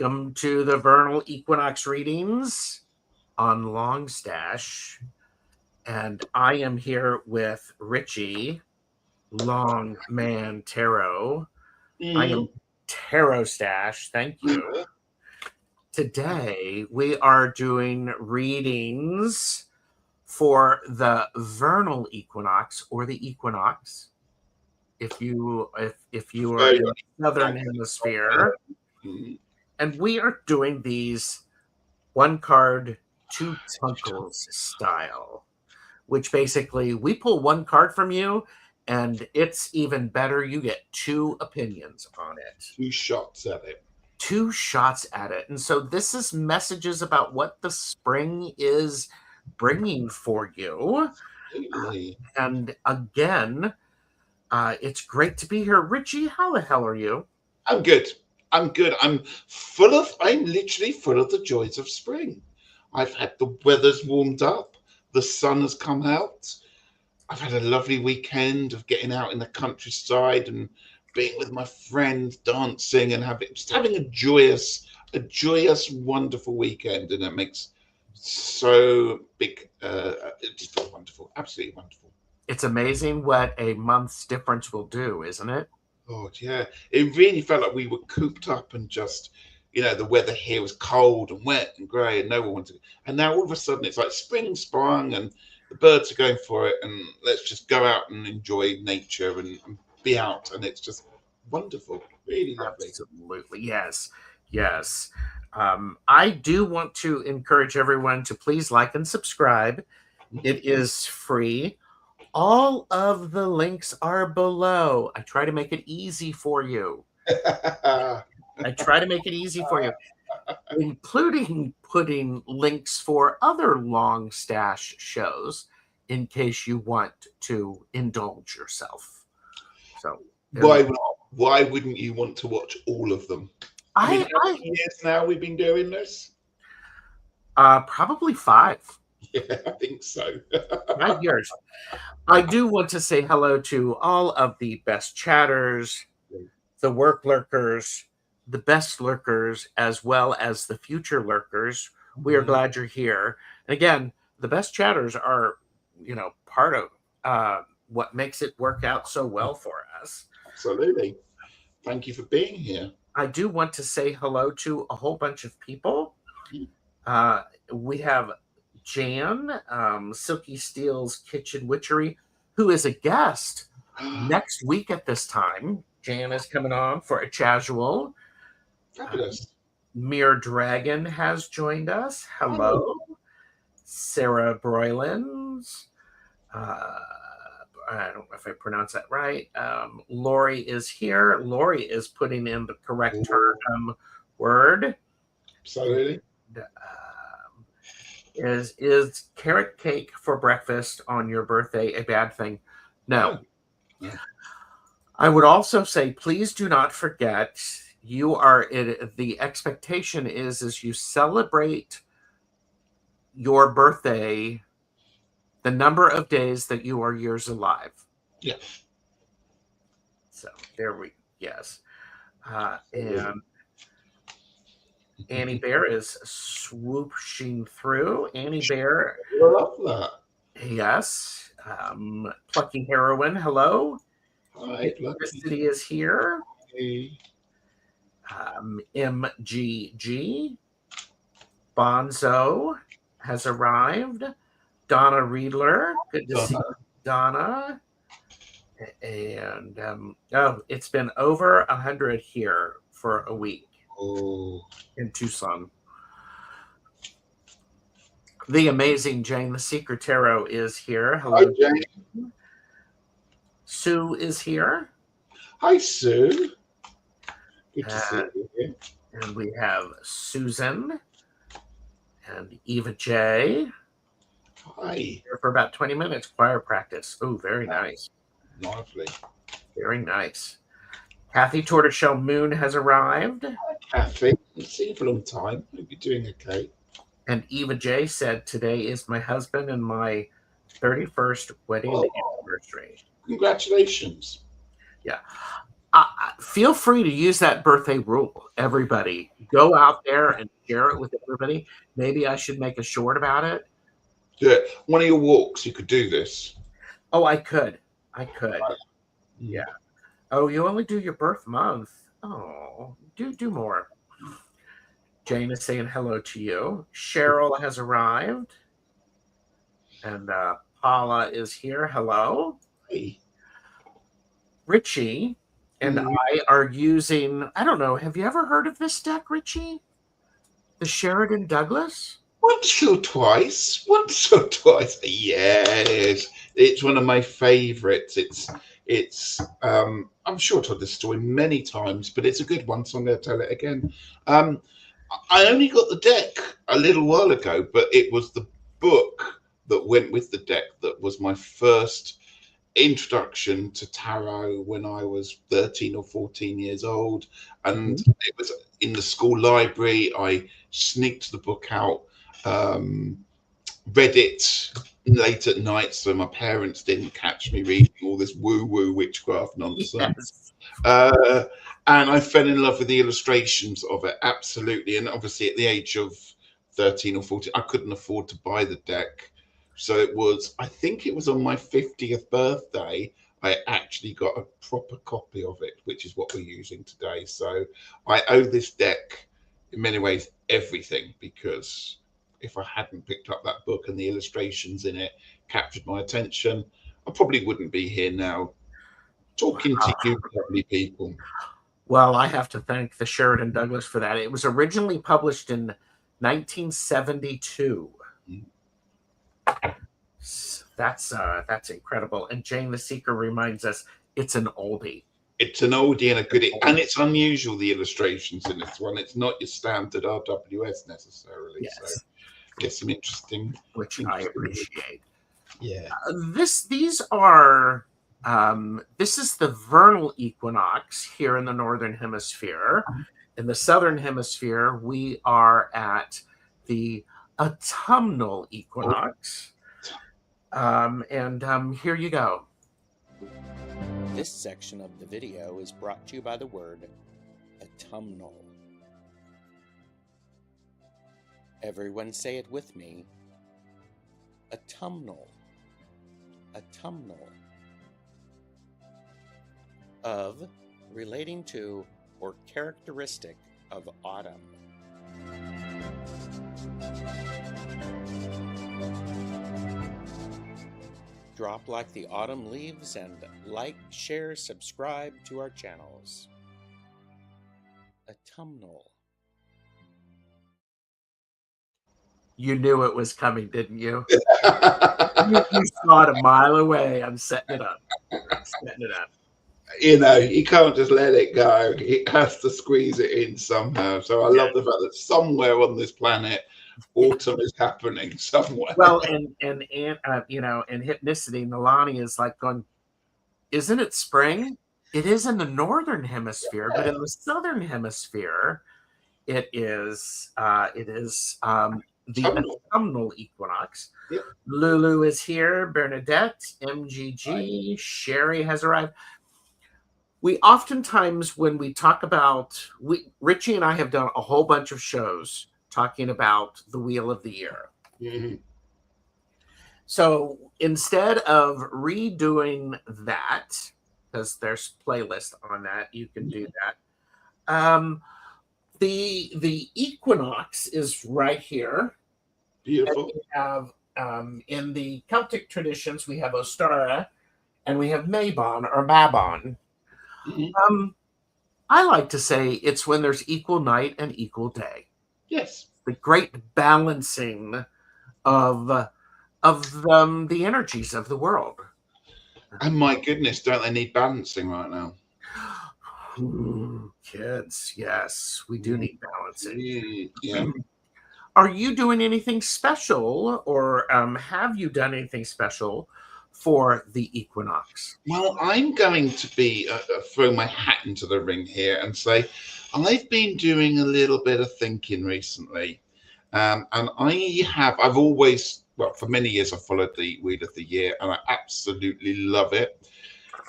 Welcome to the Vernal Equinox Readings on LongStache. And I am here with Ritchie, Man Tarot. I am TarotStache. Thank you. Today, we are doing readings for the vernal equinox or the equinox. If you are in the southern hemisphere. And we are doing these one card, two tunkles style, which basically we pull one card from you, and it's even better. You get two opinions on it. Two shots at it. Two shots at it. And so this is messages about what the spring is bringing for you. And again, it's great to be here. Ritchie, how the hell are you? I'm good. I'm literally full of the joys of spring. I've had the weather's warmed up. The sun has come out. I've had a lovely weekend of getting out in the countryside and being with my friends, dancing and having a joyous, wonderful weekend. And it makes so big, just wonderful, absolutely wonderful. It's amazing what a month's difference will do, isn't it? Oh, yeah. It really felt like we were cooped up and just, the weather here was cold and wet and grey and no one wanted to. And now all of a sudden it's like spring sprung and the birds are going for it. And let's just go out and enjoy nature and be out. And it's just wonderful. Really lovely. Absolutely. Yes. Yes. I do want to encourage everyone to please like and subscribe. It is free. All of the links are below. I try to make it easy for you. Including putting links for other LongStache shows in case you want to indulge yourself. So why wouldn't you want to watch all of them? How many years now we've been doing this? Probably 5. Yeah, I think so. 5 years. I do want to say hello to all of the best chatters, the work lurkers, the best lurkers, as well as the future lurkers. We are glad you're here. And again, the best chatters are, part of what makes it work out so well for us. Absolutely. Thank you for being here. I do want to say hello to a whole bunch of people. We have Jan, Silky Steel's Kitchen Witchery, who is a guest next week at this time. Jan is coming on for a casual. Fabulous. Mere Dragon has joined us. Hello. Sarah Broylins. I don't know if I pronounced that right. Lori is here. Lori is putting in the correct word. Absolutely. Is carrot cake for breakfast on your birthday a bad thing? No. Yeah. I would also say, please do not forget, the expectation is you celebrate your birthday the number of days that you are years alive. Yeah. So yes. And Annie Bear is swooping through. Annie Bear. I love that. Yes. Plucky Heroine. Hello. Hi, City is here. Hey. MGG. Bonzo has arrived. Donna Riedler. Good to see you, Donna. And it's been over 100 here for a week. In Tucson. The amazing Jane, the Secret Tarot, is here. Hello, hi, Jane. Sue is here. Hi, Sue. Good to see you here. And we have Susan and Eva J. Hi. Here for about 20 minutes, choir practice. Oh, very nice. Lovely. Very nice. Kathy Tortoiseshell Moon has arrived. Hi, Kathy. I've seen you for a long time. Hope you're doing okay. And Eva J said, today is my husband and my 31st wedding anniversary. Congratulations. Yeah. Feel free to use that birthday rule. Everybody, go out there and share it with everybody. Maybe I should make a short about it. Yeah, one of your walks, you could do this. Oh, I could. I could. Yeah. Mm. Oh, you only do your birth month. Oh, do more. Jane is saying hello to you. Cheryl has arrived. And Paula is here. Hello. Hey. Ritchie and I are using, I don't know, have you ever heard of this deck, Ritchie? The Sheridan Douglas? Once or twice. Once or twice. Yes. It's one of my favorites. It's I'm sure I've told this story many times, but it's a good one, so I'm going to tell it again. I only got the deck a little while ago, but it was the book that went with the deck that was my first introduction to tarot when I was 13 or 14 years old. And it was in the school library. I sneaked the book out, read it late at night so my parents didn't catch me reading all this woo-woo witchcraft nonsense. Yes. And I fell in love with the illustrations of it, absolutely. And obviously at the age of 13 or 14, I couldn't afford to buy the deck. So it was, I think it was on my 50th birthday, I actually got a proper copy of it, which is what we're using today. So I owe this deck, in many ways, everything, because if I hadn't picked up that book and the illustrations in it captured my attention, I probably wouldn't be here now talking to you lovely people. Well, I have to thank the Sheridan Douglas for that. It was originally published in 1972. That's incredible. And Jane the Seeker reminds us it's an oldie. It's an oldie and a goodie, and it's unusual, the illustrations in this one. It's not your standard RWS necessarily. Yes. So get some interesting, which I appreciate. Yeah. This is the vernal equinox here in the northern hemisphere. In the southern hemisphere, we are at the autumnal equinox. Here you go. This section of the video is brought to you by the word autumnal. Everyone say it with me. Autumnal. Autumnal. Of, relating to, or characteristic of autumn. Drop like the autumn leaves and like, share, subscribe to our channels. Autumnal. You knew it was coming, didn't you? You saw it a mile away. I'm setting it up. You know, you can't just let it go. It has to squeeze it in somehow. So I love the fact that somewhere on this planet, autumn is happening somewhere. Well, and Hypnicity, Nalani is like going, isn't it spring? It is in the northern hemisphere, but in the southern hemisphere, it is the autumnal equinox. Yep. Lulu is here. Bernadette, MGG, Sherry has arrived. We oftentimes, when we talk about, Ritchie and I have done a whole bunch of shows talking about the Wheel of the Year. Mm-hmm. So instead of redoing that, because there's playlist on that, you can do that. The equinox is right here. Beautiful. And we have in the Celtic traditions, we have Ostara and we have Mabon or Mabon. Mm-hmm. I like to say it's when there's equal night and equal day. Yes. The great balancing of the energies of the world. And my goodness, don't they need balancing right now? Kids, yes, we do need balancing. Yeah. Are you doing anything special, or have you done anything special for the equinox? Well, I'm going to be throw my hat into the ring here and say I've been doing a little bit of thinking recently, and I've always, well, for many years I've followed the Wheel of the Year and I absolutely love it.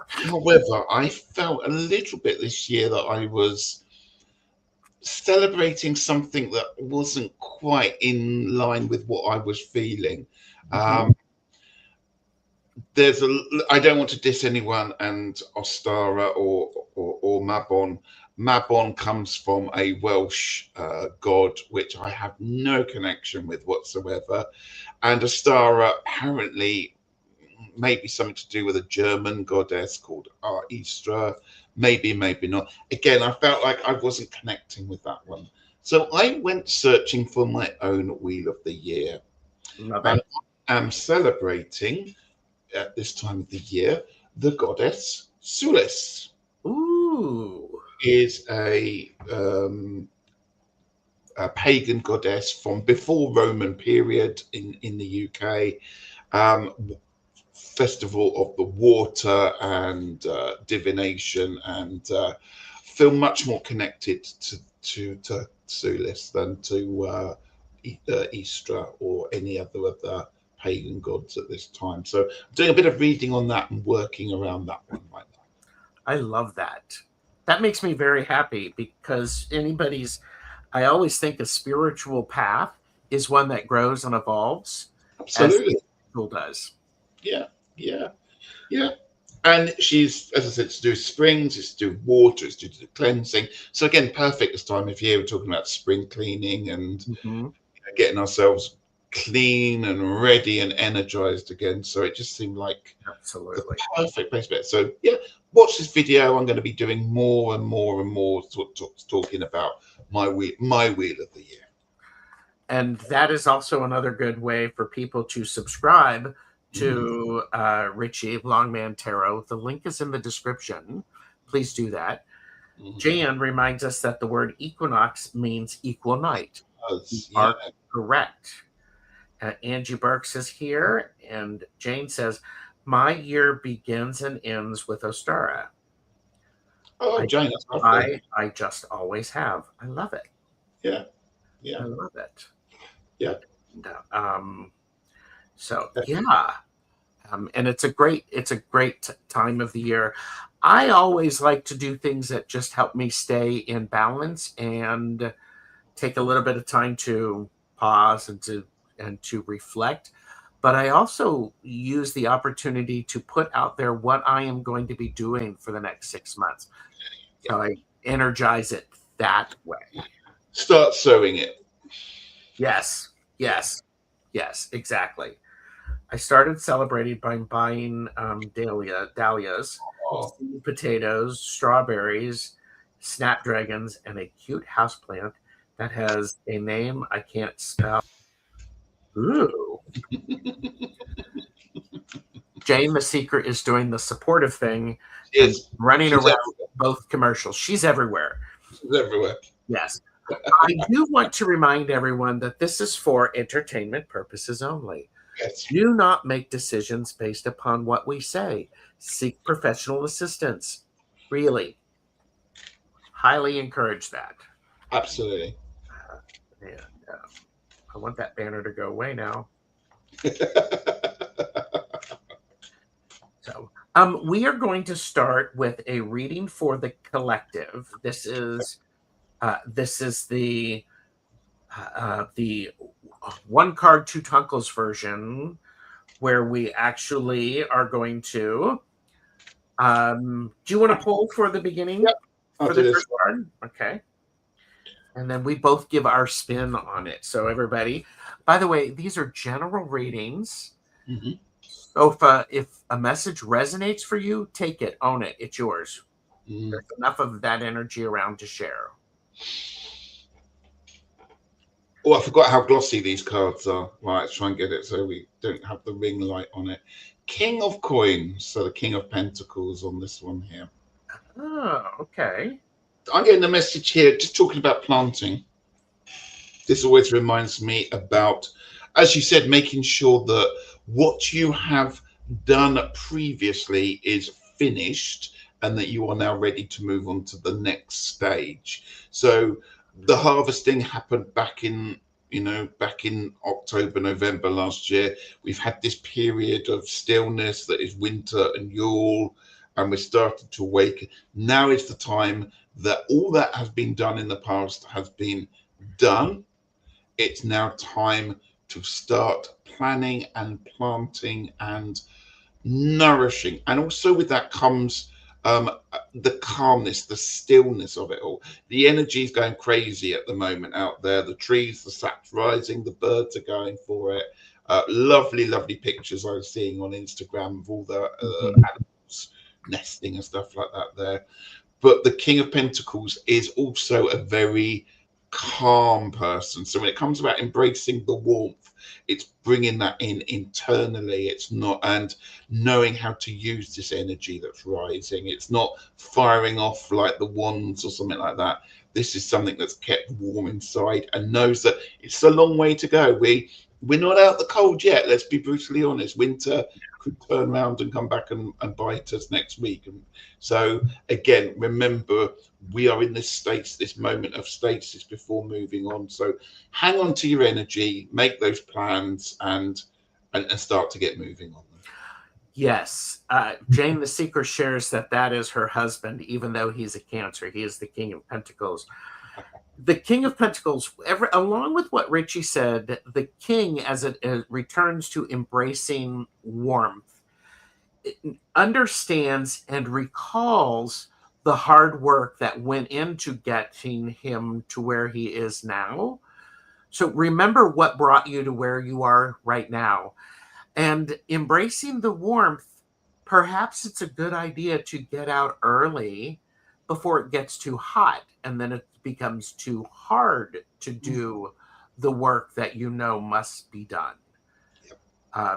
However, I felt a little bit this year that I was celebrating something that wasn't quite in line with what I was feeling. Mhm. I don't want to diss anyone, and Ostara or Mabon. Mabon comes from a Welsh god, which I have no connection with whatsoever. And Ostara apparently maybe something to do with a German goddess called Istra. Maybe, maybe not. Again, I felt like I wasn't connecting with that one. So I went searching for my own Wheel of the Year. Love And it. I am celebrating at this time of the year the goddess Sulis. Ooh. Is a pagan goddess from before Roman period in the UK. Festival of the water and divination, and feel much more connected to Sulis than to Istra or any other of the pagan gods at this time. So I'm doing a bit of reading on that and working around that one right now. I love that. That makes me very happy because I always think a spiritual path is one that grows and evolves as the Absolutely. physical does. Yeah, yeah, yeah. And she's, as I said, to do springs, it's to do water, it's to do cleansing. So again, perfect this time of year. We're talking about spring cleaning and Mhm. getting ourselves clean and ready and energized again. So it just seemed like the Absolutely. perfect place for it. So yeah, watch this video. I'm going to be doing more and more and more talking about my wheel of the year. And that is also another good way for people to subscribe Mhm. to Ritchie, Man Tarot. The link is in the description. Please do that. Mhm. Jan reminds us that the word equinox means equal night. You Yeah, are correct. Angie Burks is here, and Jane says, "My year begins and ends with Ostara. oh I, Jane, that's lovely. I just always have. I love it. Yeah, I yeah, love it." yeah. And, so yeah, and it's a great time of the year. I always like to do things that just help me stay in balance and take a little bit of time to pause and to reflect. But I also use the opportunity to put out there what I am going to be doing for the next 6 months. So I energize it that way. Start sewing it. Yes, Yeah. yes, yes, exactly. I started celebrating by buying dahlias, Oh, seed potatoes, strawberries, snapdragons, and a cute houseplant that has a name I can't spell. Ooh. Jane the Seeker is doing the supportive thing and she's running she's around everywhere. both commercials. She's everywhere. She's everywhere. Yes. I do want to remind everyone that this is for entertainment purposes only. Yes, Do not make decisions based upon what we say. Seek professional assistance. Really, highly encourage that. absolutely. And I want that banner to go away now. So, we are going to start with a reading for the collective. This is the one card, two tunkles version, where we actually are going to. Do you want to pull for the beginning Yep, I'll for do the this. first card? Okay. And then we both give our spin on it. So everybody, by the way, these are general readings. Mhm. So if a message resonates for you, take it, own it, it's yours. Mm. There's enough of that energy around to share. Oh, I forgot how glossy these cards are. Right, let's try and get it so we don't have the ring light on it. King of Coins, so the King of Pentacles on this one here. Oh, okay. I'm getting the message here, just talking about planting. This always reminds me about, as you said, making sure that what you have done previously is finished and that you are now ready to move on to the next stage. So the harvesting happened back in October, November last year. We've had this period of stillness that is winter and Yule, and we're starting to awaken. Now is the time that all that has been done in the past has been done. It's now time to start planning and planting and nourishing. And also with that comes the calmness, the stillness of it all. The energy is going crazy at the moment out there. The trees, the sap's rising, the birds are going for it. Lovely, lovely pictures I was seeing on Instagram of all the animals nesting and stuff like that there. But the King of Pentacles is also a very calm person. So when it comes about embracing the warmth, it's bringing that in internally. It's not, and knowing how to use this energy that's rising. It's not firing off like the wands or something like that. This is something that's kept warm inside and knows that it's a long way to go. We're not out the cold yet. Let's be brutally honest. Winter could turn around and come back and bite us next week. And so again, remember, we are in this state, this moment of stasis before moving on. So hang on to your energy, make those plans, and start to get moving on them. Yes. Jane the Seeker shares that is her husband, even though he's a Cancer. He is the King of Pentacles. The King of Pentacles, along with what Ritchie said, the King, as it returns to embracing warmth, understands and recalls the hard work that went into getting him to where he is now. So remember what brought you to where you are right now. And embracing the warmth, perhaps it's a good idea to get out early before it gets too hot, and then it becomes too hard to do the work that you know must be done.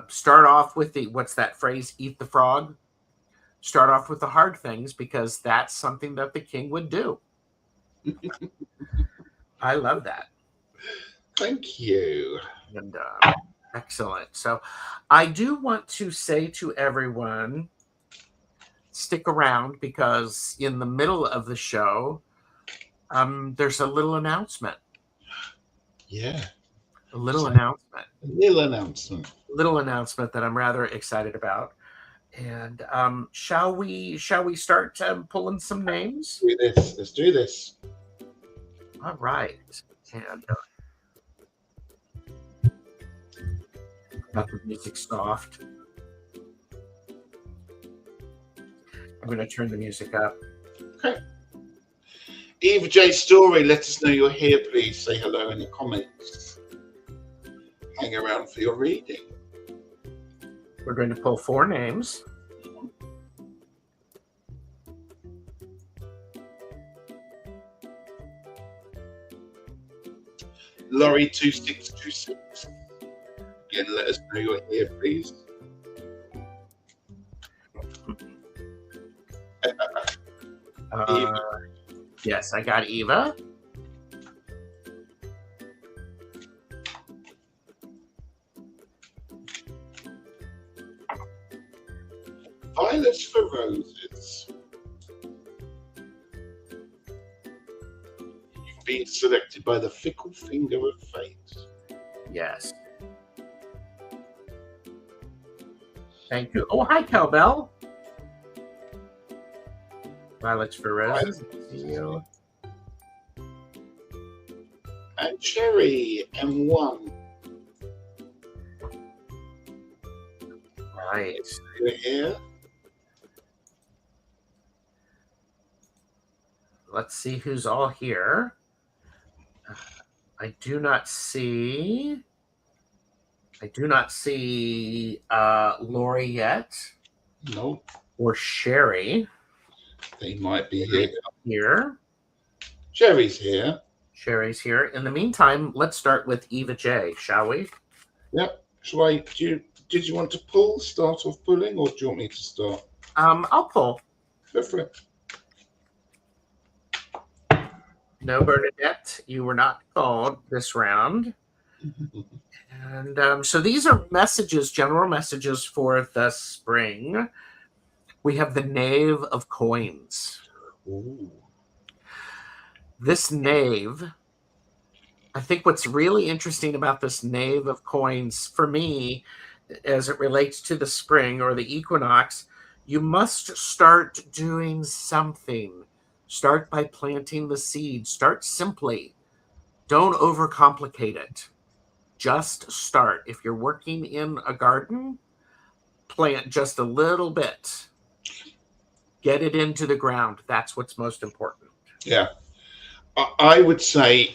Start off with what's that phrase, eat the frog? Start off with the hard things, because that's something that the King would do. I love that. Thank you. And excellent. So I do want to say to everyone, stick around, because in the middle of the show, there's a little announcement. Yeah. A little announcement. Little announcement that I'm rather excited about. And shall we start pulling some names? Let's do this. All right. And got the music soft. I'm going to turn the music up. Okay. Eva J. Story, let us know you're here. Please say hello in the comments. Hang around for your reading. We're going to pull 4 names. Laurie 2626. Again, let us know you're here, please. Yes, I got Eva. Violets for Roses. You've been selected by the fickle finger of fate. Yes. Thank you. Oh, hi, Cowbell. Violets for Roses. And Cherry, M1. Right. You're here. Let's see who's all here. I do not see Lori yet. Nope. Or Sherry. They might be here. Here. Cherry's here. Sherry's here. In the meantime, let's start with Eva J, shall we? Yep. Shall I? Did you want to pull? Start off pulling, or do you want me to start? I'll pull. Go for it. No, Bernadette, you were not called this round. And so these are messages, general messages for the spring. We have the Knave of Coins. Ooh. This Knave, I think what's really interesting about this Knave of Coins, for me, as it relates to the spring or the equinox, You must start doing something. Start by planting the seed. Start simply. Don't overcomplicate it. Just start. If you're working in a garden, plant just a little bit. Get it into the ground. That's what's most important. Yeah. I would say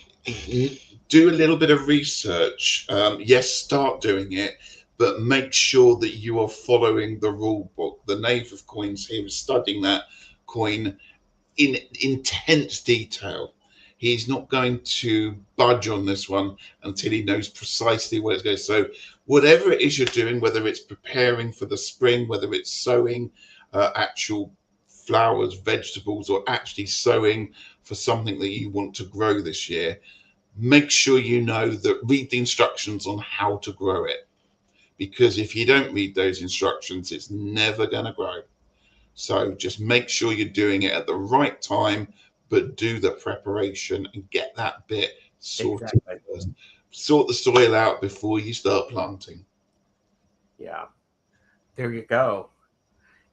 do a little bit of research. Yes, start doing it, but make sure that you are following the rule book. The Knave of Coins here is studying that coin in intense detail. He's not going to budge on this one until he knows precisely where it's going. So whatever it is you're doing, whether it's preparing for the spring, whether it's sowing actual flowers, vegetables, or actually sowing for something that you want to grow this year, make sure you know that, read the instructions on how to grow it. Because if you don't read those instructions, it's never going to grow. So just make sure you're doing it at the right time, but do the preparation and get that bit sorted first. Sort the soil out before you start planting. Yeah. There you go.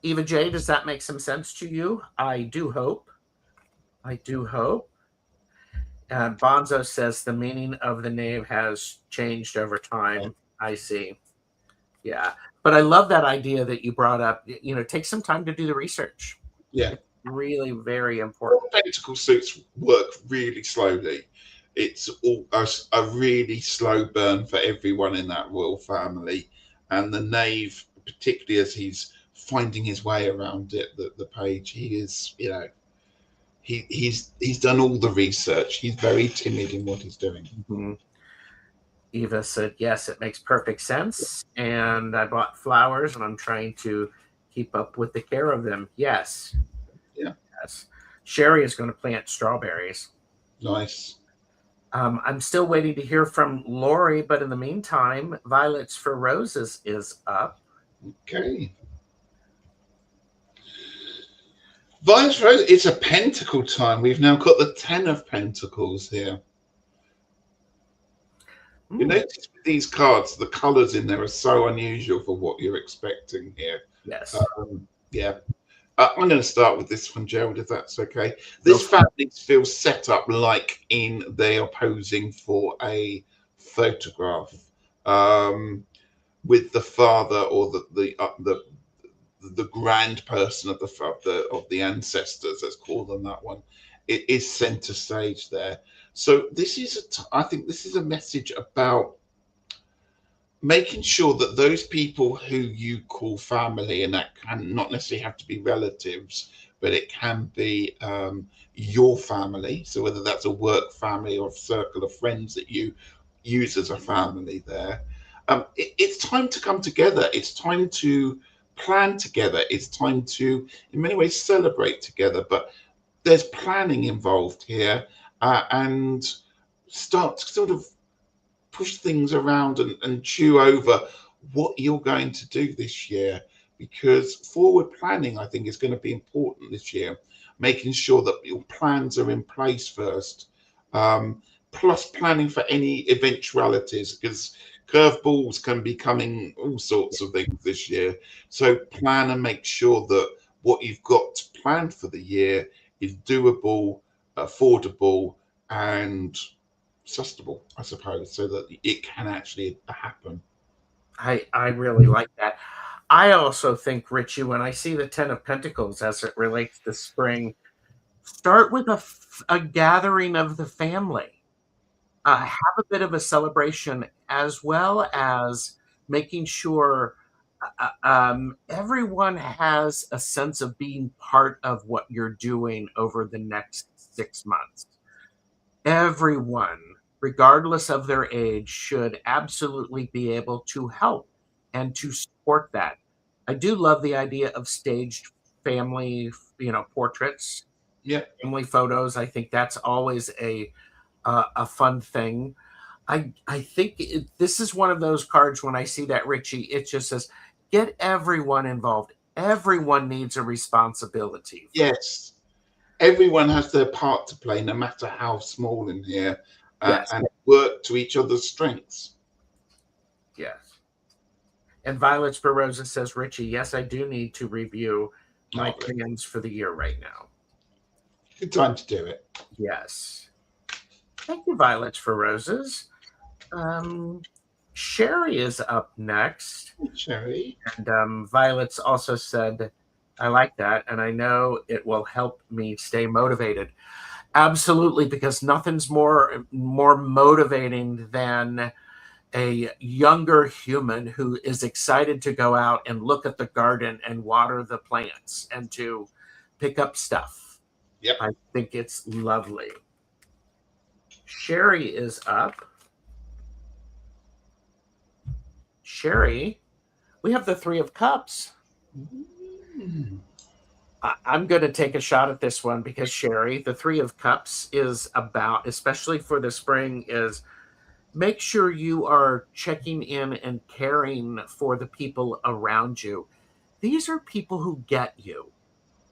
Eva J, does that make some sense to you? I do hope. I do hope. Bonzo says the meaning of the name has changed over time. I see. Yeah. But I love that idea that you brought up. You know, take some time to do the research. Yeah. It's really very important. Pentacle suits work really slowly. It's all a really slow burn for everyone in that royal family. And the knave, particularly as he's finding his way around it, the page, he is, you know, he's done all the research. He's very timid in what he's doing. Mm-hmm. Eva said, yes, it makes perfect sense. And I bought flowers and I'm trying to keep up with the care of them. Yes. Yeah. Yes. Sherry is going to plant strawberries. Nice. I'm still waiting to hear from Lori, but in the meantime, Violets for Roses is up. Okay. Violets for Roses, it's a pentacle time. We've now got the 10 of Pentacles here. You notice with these cards, the colours in there are so unusual for what you're expecting here. Yes. Yeah. I'm going to start with this one, Gerald, if that's okay. This family feels set up like they are posing for a photograph with the father or the grand person of the ancestors. Let's call them that one. It is centre stage there. So this is I think this is a message about making sure that those people who you call family, and that can not necessarily have to be relatives, but it can be your family. So whether that's a work family or a circle of friends that you use as a family there, it's time to come together. It's time to plan together. It's time to, in many ways, celebrate together. But there's planning involved here, and start to sort of push things around and chew over what you're going to do this year, because forward planning, I think, is going to be important this year, making sure that your plans are in place first, plus planning for any eventualities, because curveballs can be coming, all sorts of things this year. So plan and make sure that what you've got planned for the year is doable, affordable, and sustainable, I suppose, so that it can actually happen. I really like that. I also think, Ritchie, when I see the 10 of Pentacles as it relates to spring, start with a gathering of the family. Have a bit of a celebration, as well as making sure everyone has a sense of being part of what you're doing over the next 6 months. Everyone, regardless of their age, should absolutely be able to help and to support that. I do love the idea of staged family, portraits, family photos. I think that's always a fun thing. I think this is one of those cards, when I see that, Ritchie, it just says, get everyone involved. Everyone needs a responsibility. Yes. Everyone has their part to play, no matter how small in here, Yes. and work to each other's strengths. Yes. And Violet Sparosa says, Ritchie, yes, I do need to review my Lovely. plans for the year right now. Good time to do it. Yes. Thank you, Violet Sparosas. Sherry is up next. Sherry. And Violet's also said, I like that, and I know it will help me stay motivated. Absolutely, because nothing's more motivating than a younger human who is excited to go out and look at the garden and water the plants and to pick up stuff. Yep. I think it's lovely. Sherry is up. Sherry, we have the Three of Cups. I'm going to take a shot at this one because Sherry, the Three of Cups is about, especially for the spring, is make sure you are checking in and caring for the people around you. These are people who get you.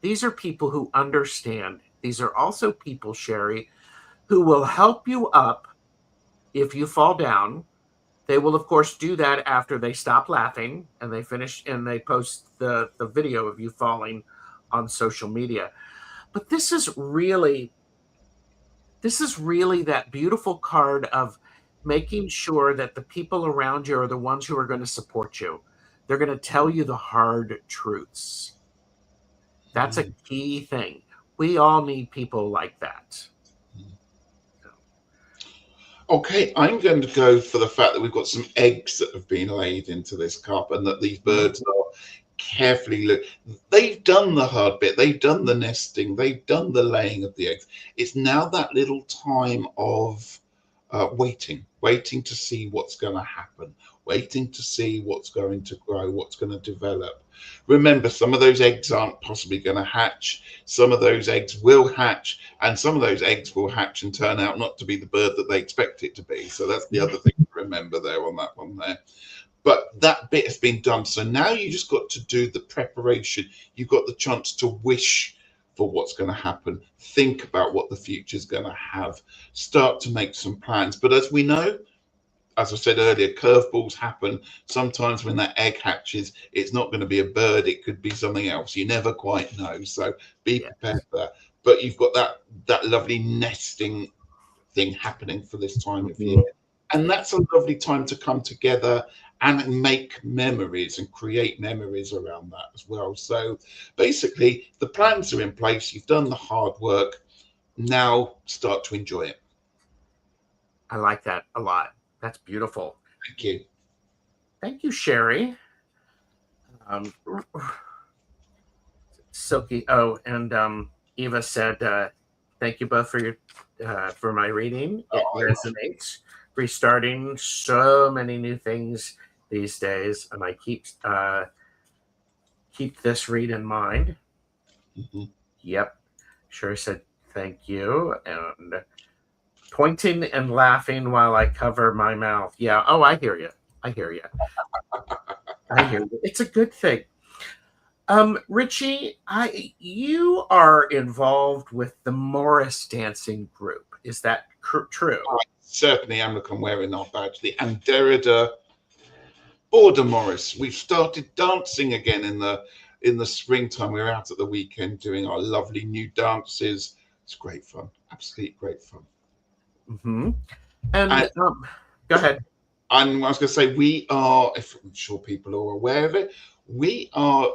These are people who understand. These are also people, Sherry, who will help you up if you fall down. They will, of course, do that after they stop laughing and they finish and they post the video of you falling on social media. But this is really that beautiful card of making sure that the people around you are the ones who are going to support you. They're going to tell you the hard truths. That's a key thing. We all need people like that. Okay, I'm going to go for the fact that we've got some eggs that have been laid into this cup and that these birds are carefully they've done the hard bit, they've done the nesting, they've done the laying of the eggs. It's now that little time of waiting to see what's going to happen, waiting to see what's going to grow, what's going to develop. Remember, some of those eggs aren't possibly going to hatch, some of those eggs will hatch, and some of those eggs will hatch and turn out not to be the bird that they expect it to be. So that's the other thing to remember there on that one there. But that bit has been done. So now you just got to do the preparation. You've got the chance to wish for what's going to happen. Think about what the future is going to have. Start to make some plans. But as we know, as I said earlier, curveballs happen. Sometimes when that egg hatches, it's not going to be a bird. It could be something else. You never quite know. So be prepared for that. But you've got that lovely nesting thing happening for this time of year. And that's a lovely time to come together and make memories and create memories around that as well. So basically, the plans are in place. You've done the hard work. Now start to enjoy it. I like that a lot. That's beautiful. Thank you. Thank you, Sherry. Silky. Oh, and Eva said, thank you both for your for my reading. It resonates. Restarting so many new things these days, and I keep this read in mind. Yep. Sure said thank you. And pointing and laughing while I cover my mouth. Yeah. Oh, I hear you. I hear you. I hear you. It's a good thing. Ritchie, you are involved with the Morris dancing group. Is that true? I certainly am. Look, I'm wearing our badge, the Anderida Border Morris. We've started dancing again in the springtime. We're out at the weekend doing our lovely new dances. It's great fun. Absolutely great fun. And go ahead. And I was going to say, we are, if I'm sure people are aware of it, we are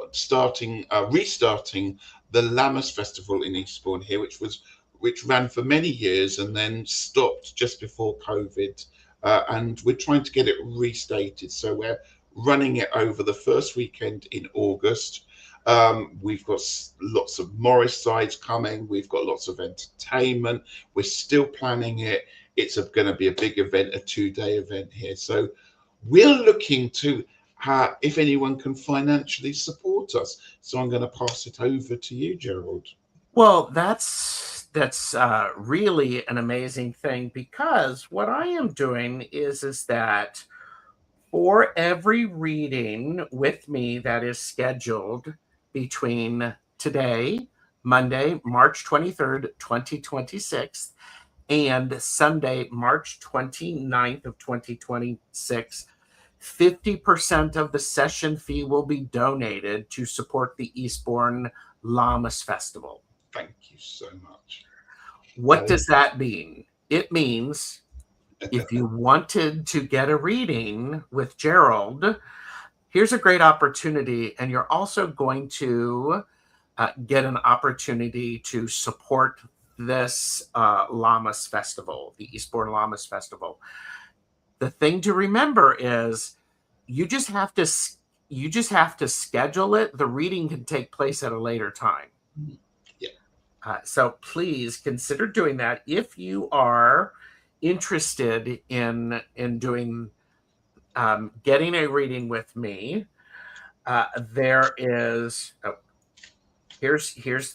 restarting the Lammas Festival in Eastbourne here, which ran for many years and then stopped just before COVID. And we're trying to get it restated. So we're running it over the first weekend in August. We've got lots of Morris sides coming. We've got lots of entertainment. We're still planning it. It's going to be a big event, a 2-day event here. So we're looking to if anyone can financially support us. So I'm going to pass it over to you, Gerald. Well, that's really an amazing thing, because what I am doing is that for every reading with me that is scheduled between today, Monday, March 23rd, 2026, and Sunday, March 29th of 2026, 50% of the session fee will be donated to support the Eastbourne Lammas Festival. Thank you so much. What does that mean? It means if you wanted to get a reading with Gerald, here's a great opportunity, and you're also going to get an opportunity to support this Lammas Festival, the Eastbourne Lammas Festival. The thing to remember is you just have to schedule it. The reading can take place at a later time. Yeah. So please consider doing that if you are interested in doing getting a reading with me. There is here's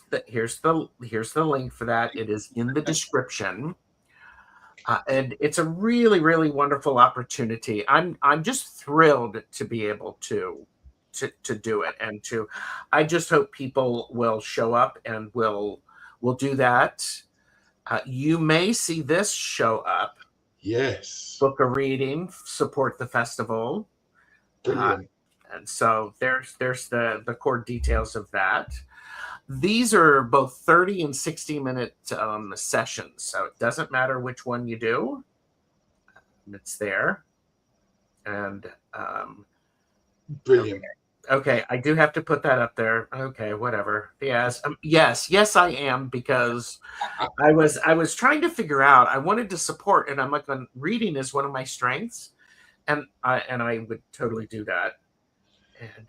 the link for that. It is in the description. And it's a really, really wonderful opportunity. I'm just thrilled to be able to do it, and I just hope people will show up and will do that. You may see this show up. Yes. Book a reading, support the festival. Brilliant. And so there's the core details of that. These are both 30 and 60-minute sessions, so it doesn't matter which one you do. It's there. And brilliant. Okay, I do have to put that up there. Okay, whatever. Yes, yes, I am, because I was trying to figure out. I wanted to support, and I'm like, reading is one of my strengths, and I would totally do that. And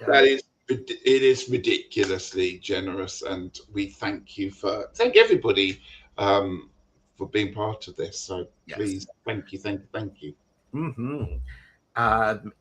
it is ridiculously generous, and we thank everybody for being part of this. So yes. Please, thank you. Mm-hmm.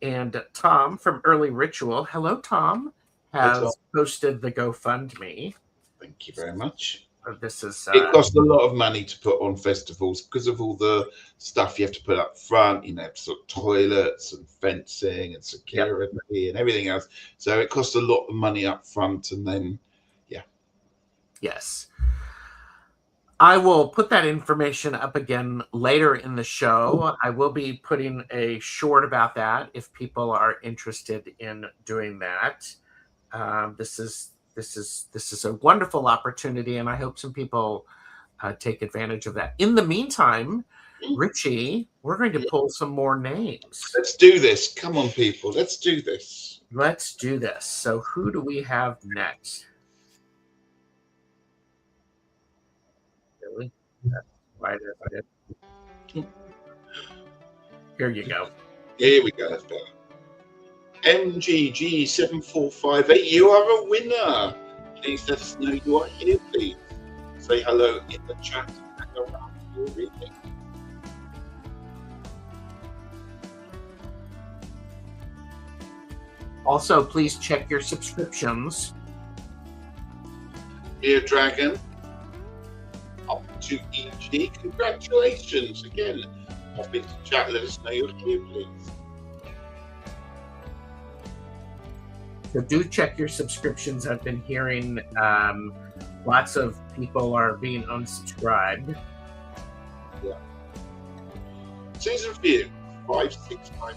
And Tom from Early Ritual, hello Tom, has posted the GoFundMe. Thank you very much. This is it costs a lot of money to put on festivals because of all the stuff you have to put up front, sort of toilets and fencing and security and everything else. So it costs a lot of money up front, and then yes, I will put that information up again later in the show. I will be putting a short about that if people are interested in doing that. This is a wonderful opportunity, and I hope some people take advantage of that. In the meantime, Ritchie, we're going to pull some more names. Let's do this. Come on, people. Let's do this. Let's do this. So who do we have next? Really? Why did I Here you go. Here we go. That's better. MGG7458, you are a winner. Please let us know you are here, please. Say hello in the chat and around your reading. Also, please check your subscriptions. Dear Dragon, up to EG, congratulations again. Pop into chat, let us know you're here, please. So do check your subscriptions. I've been hearing lots of people are being unsubscribed. Yeah. Season View 569.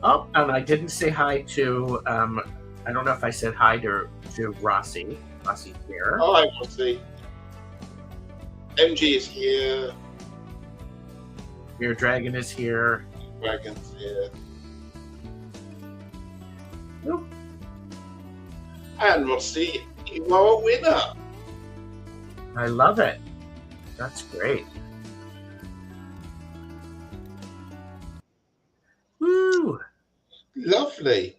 Oh, and I didn't say hi to I don't know if I said hi to Rossi. Rossi's here. Oh, hi, Rossi. MG is here. Your Dragon is here. Dragons here. Nope. And Rossi, you are a winner. I love it. That's great. Woo! Lovely.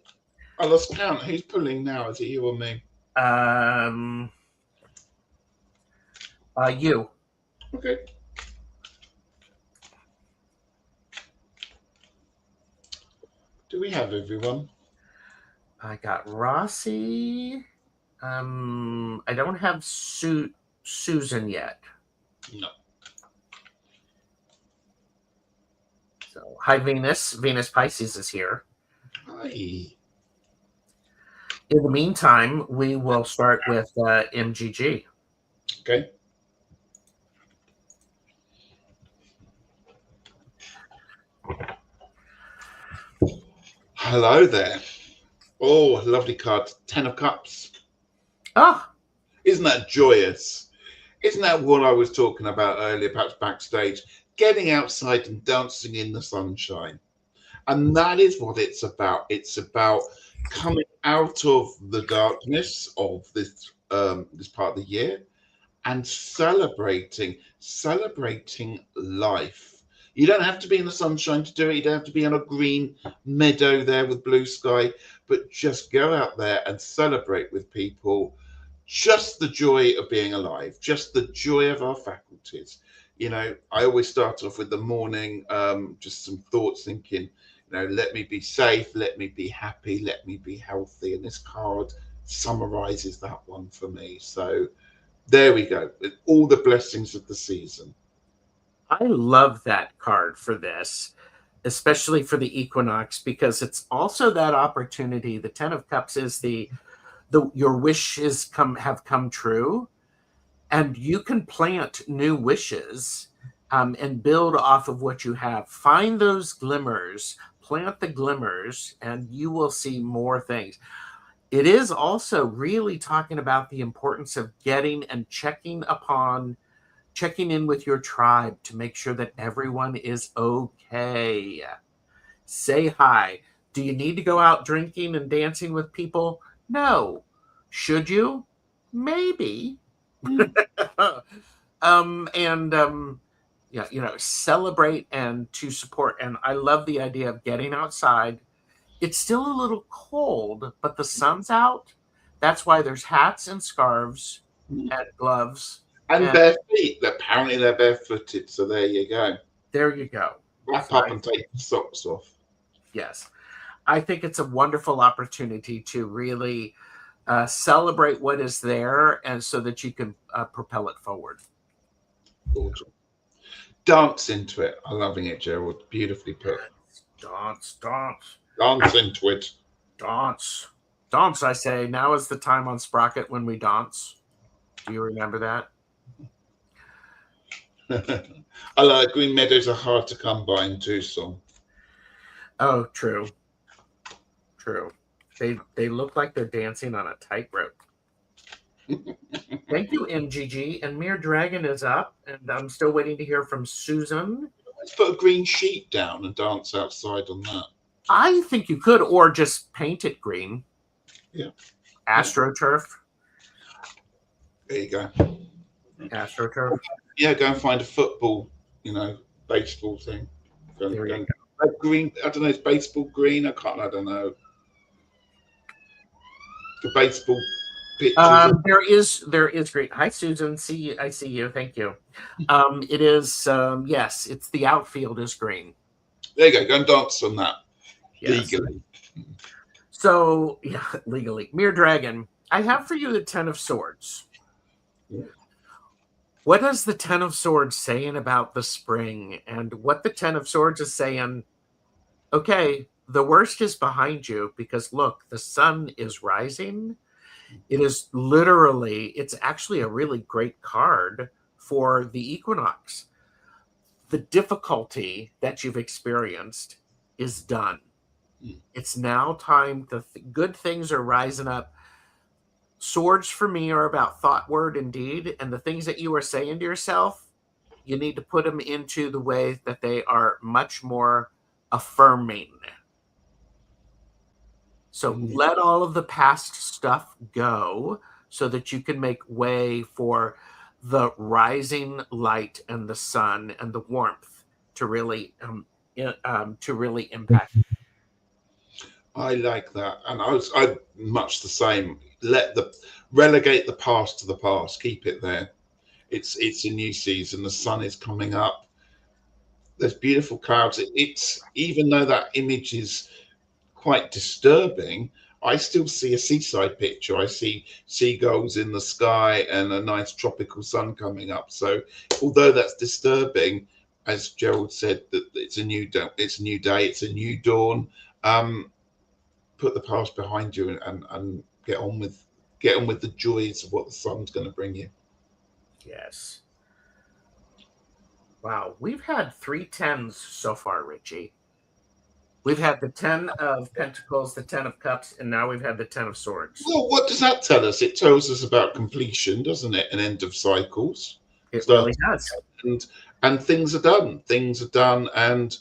I lost count. Who's pulling now? Is it you or me? You. Okay. Do we have everyone? I got Rossi. I don't have Susan yet. No. So, hi, Venus. Venus Pisces is here. Hi. In the meantime, we will start with MGG. Okay. Hello there. Oh, lovely card. 10 of Cups. Oh, Isn't that joyous? Isn't that what I was talking about earlier, perhaps backstage? Getting outside and dancing in the sunshine. And that is what it's about. It's about coming out of the darkness of this part of the year and celebrating life. You don't have to be in the sunshine to do it. You don't have to be on a green meadow there with blue sky, but just go out there and celebrate with people. Just the joy of being alive, just the joy of our faculties. I always start off with the morning, just some thoughts, thinking, let me be safe, let me be happy, let me be healthy. And this card summarizes that one for me. So there we go, with all the blessings of the season. I love that card for this, especially for the equinox, because it's also that opportunity. The 10 of Cups is the your wishes have come true, and you can plant new wishes and build off of what you have. Find those glimmers, plant the glimmers, and you will see more things. It is also really talking about the importance of getting and checking in with your tribe to make sure that everyone is okay. Say hi. Do you need to go out drinking and dancing with people? No. Should you? Maybe. Yeah, celebrate and to support. And I love the idea of getting outside. It's still a little cold, but the sun's out. That's why there's hats and scarves and gloves. And And bare feet. Apparently they're barefooted, so there you go. there you go. Wrap up and take the socks off. Yes. I think it's a wonderful opportunity to really celebrate what is there, and so that you can propel it forward. Gorgeous. Dance into it. I'm loving it, Gerald. Beautifully put. Dance. Dance into it. Dance. Dance, I say. Now is the time on Sprocket when we dance. Do you remember that? I like green meadows are hard to come by in Tucson. Oh, true. They look like they're dancing on a tightrope. Thank you, MGG. And Mere Dragon is up, and I'm still waiting to hear from Susan. Let's put a green sheet down and dance outside on that. I think you could, or just paint it green. Yeah. AstroTurf. There you go. AstroTurf. Yeah, go and find a football, baseball thing. Go green. I don't know. It's baseball green. I don't know. The baseball pictures. There is green. Hi, Susan. I see you. Thank you. It is. Yes, it's the outfield is green. There you go. Go and dance on that. Yes. Legally. So, yeah, legally. Mere Dragon, I have for you the 10 of Swords. Yeah. What does the 10 of Swords saying about the spring? And what the 10 of Swords is saying, okay, the worst is behind you, because look, the sun is rising. It's actually a really great card for the equinox. The difficulty that you've experienced is done. It's now time. Good things are rising up. Swords for me are about thought, word, and deed. And the things that you are saying to yourself, you need to put them into the way that they are much more affirming. So let all of the past stuff go so that you can make way for the rising light and the sun and the warmth to really impact. I like that, and I much the same. Relegate the past to the past. Keep it there. It's a new season. The sun is coming up. There's beautiful clouds. It's even though that image is quite disturbing, I still see a seaside picture. I see seagulls in the sky and a nice tropical sun coming up. So although that's disturbing, as Gerald said, that it's a new day. It's a new dawn. Put the past behind you and get on with the joys of what the sun's going to bring you. Yes. Wow, we've had 3 10s so far, Ritchie. We've had the 10 of Pentacles, the 10 of Cups, and now we've had the 10 of Swords. Well, what does that tell us? It tells us about completion, doesn't it? An end of cycles. It So, really does. and things are done. Things are done, and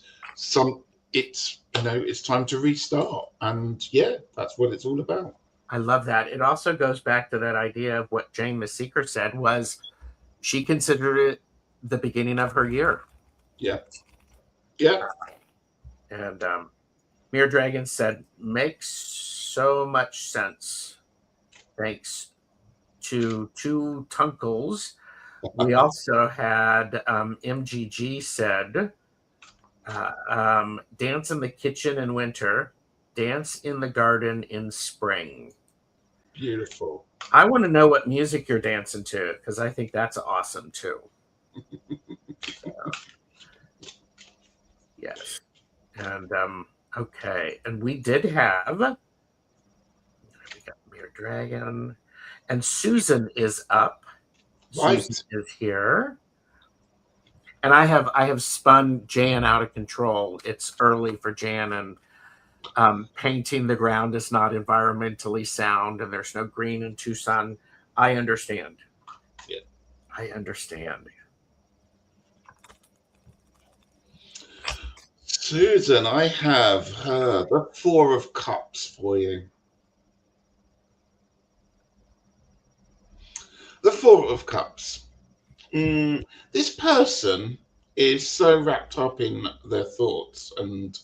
it's it's time to restart. And yeah, that's what it's all about. I love that. It also goes back to that idea of what Jane the Seeker said was she considered it the beginning of her year. Yeah. Yeah. And Mirror Dragon said, makes so much sense. Thanks to two Tunkles. We also had MGG said, dance in the kitchen in winter, dance in the garden in spring. Beautiful. I want to know what music you're dancing to, because I think that's awesome too. Yes. And okay. And we did have, we got Mirror Dragon, and Susan is up. Right. Susan is here. And I have spun Jan out of control. It's early for Jan, and painting the ground is not environmentally sound, and there's no green in Tucson. I understand. Yeah. I understand. Susan, I have the Four of Cups for you. The Four of Cups. This person is so wrapped up in their thoughts and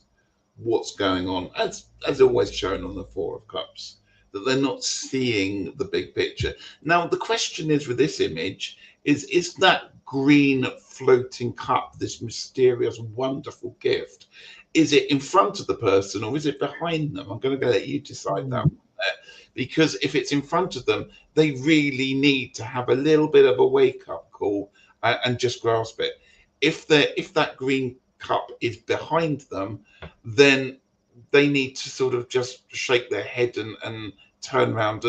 what's going on, as always shown on the Four of Cups, that they're not seeing the big picture. Now, the question is with this image is that green floating cup, this mysterious, wonderful gift, is it in front of the person or is it behind them? I'm going to let you decide that one there, because if it's in front of them, they really need to have a little bit of a wake-up call and just grasp it. If that green cup is behind them, then they need to sort of just shake their head and turn around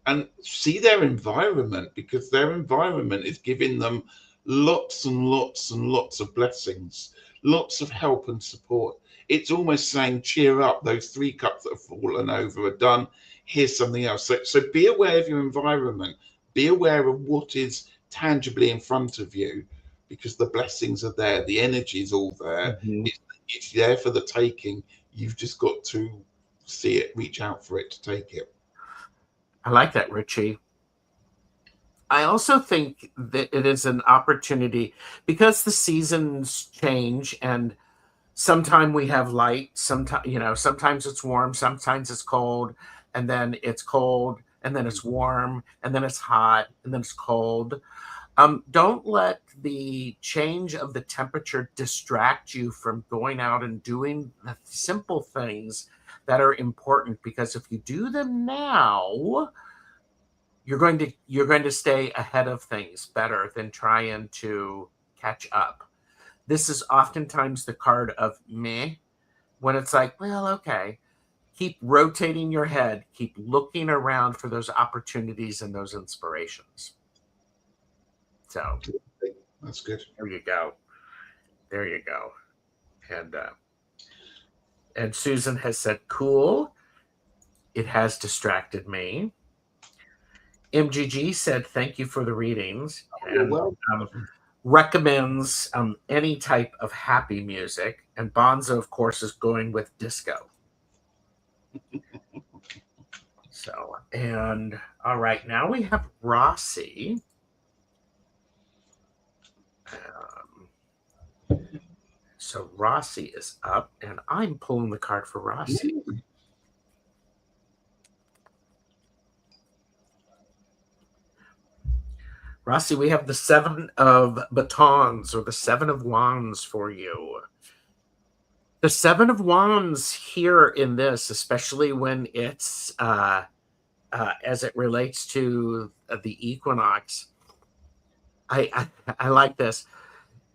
and see their environment, because their environment is giving them lots and lots and lots of blessings, lots of help and support. It's almost saying, cheer up, those three cups that have fallen over are done. Here's something else. So be aware of your environment. Be aware of what is tangibly in front of you, because the blessings are there. The energy is all there. Mm-hmm. It's there for the taking. You've just got to see it, reach out for it to take it. I like that, Ritchie. I also think that it is an opportunity, because the seasons change, and sometimes we have light, sometimes it's warm, sometimes it's cold, and then it's cold, and then it's warm, and then it's hot, and then it's cold. Don't let the change of the temperature distract you from going out and doing the simple things that are important, because if you do them now, you're going to stay ahead of things better than trying to catch up. This is oftentimes the card of meh, when it's like, well, okay, keep rotating your head, keep looking around for those opportunities and those inspirations. So that's good. There you go. And Susan has said, cool. It has distracted me. MGG said, thank you for the readings. And recommends any type of happy music. And Bonzo, of course, is going with disco. So, and all right, now we have Rossi. So Rossi is up, and I'm pulling the card for Rossi. Rossi, we have the Seven of Batons, or the Seven of Wands for you. The Seven of Wands here in this, especially when it's as it relates to the equinox, I like this.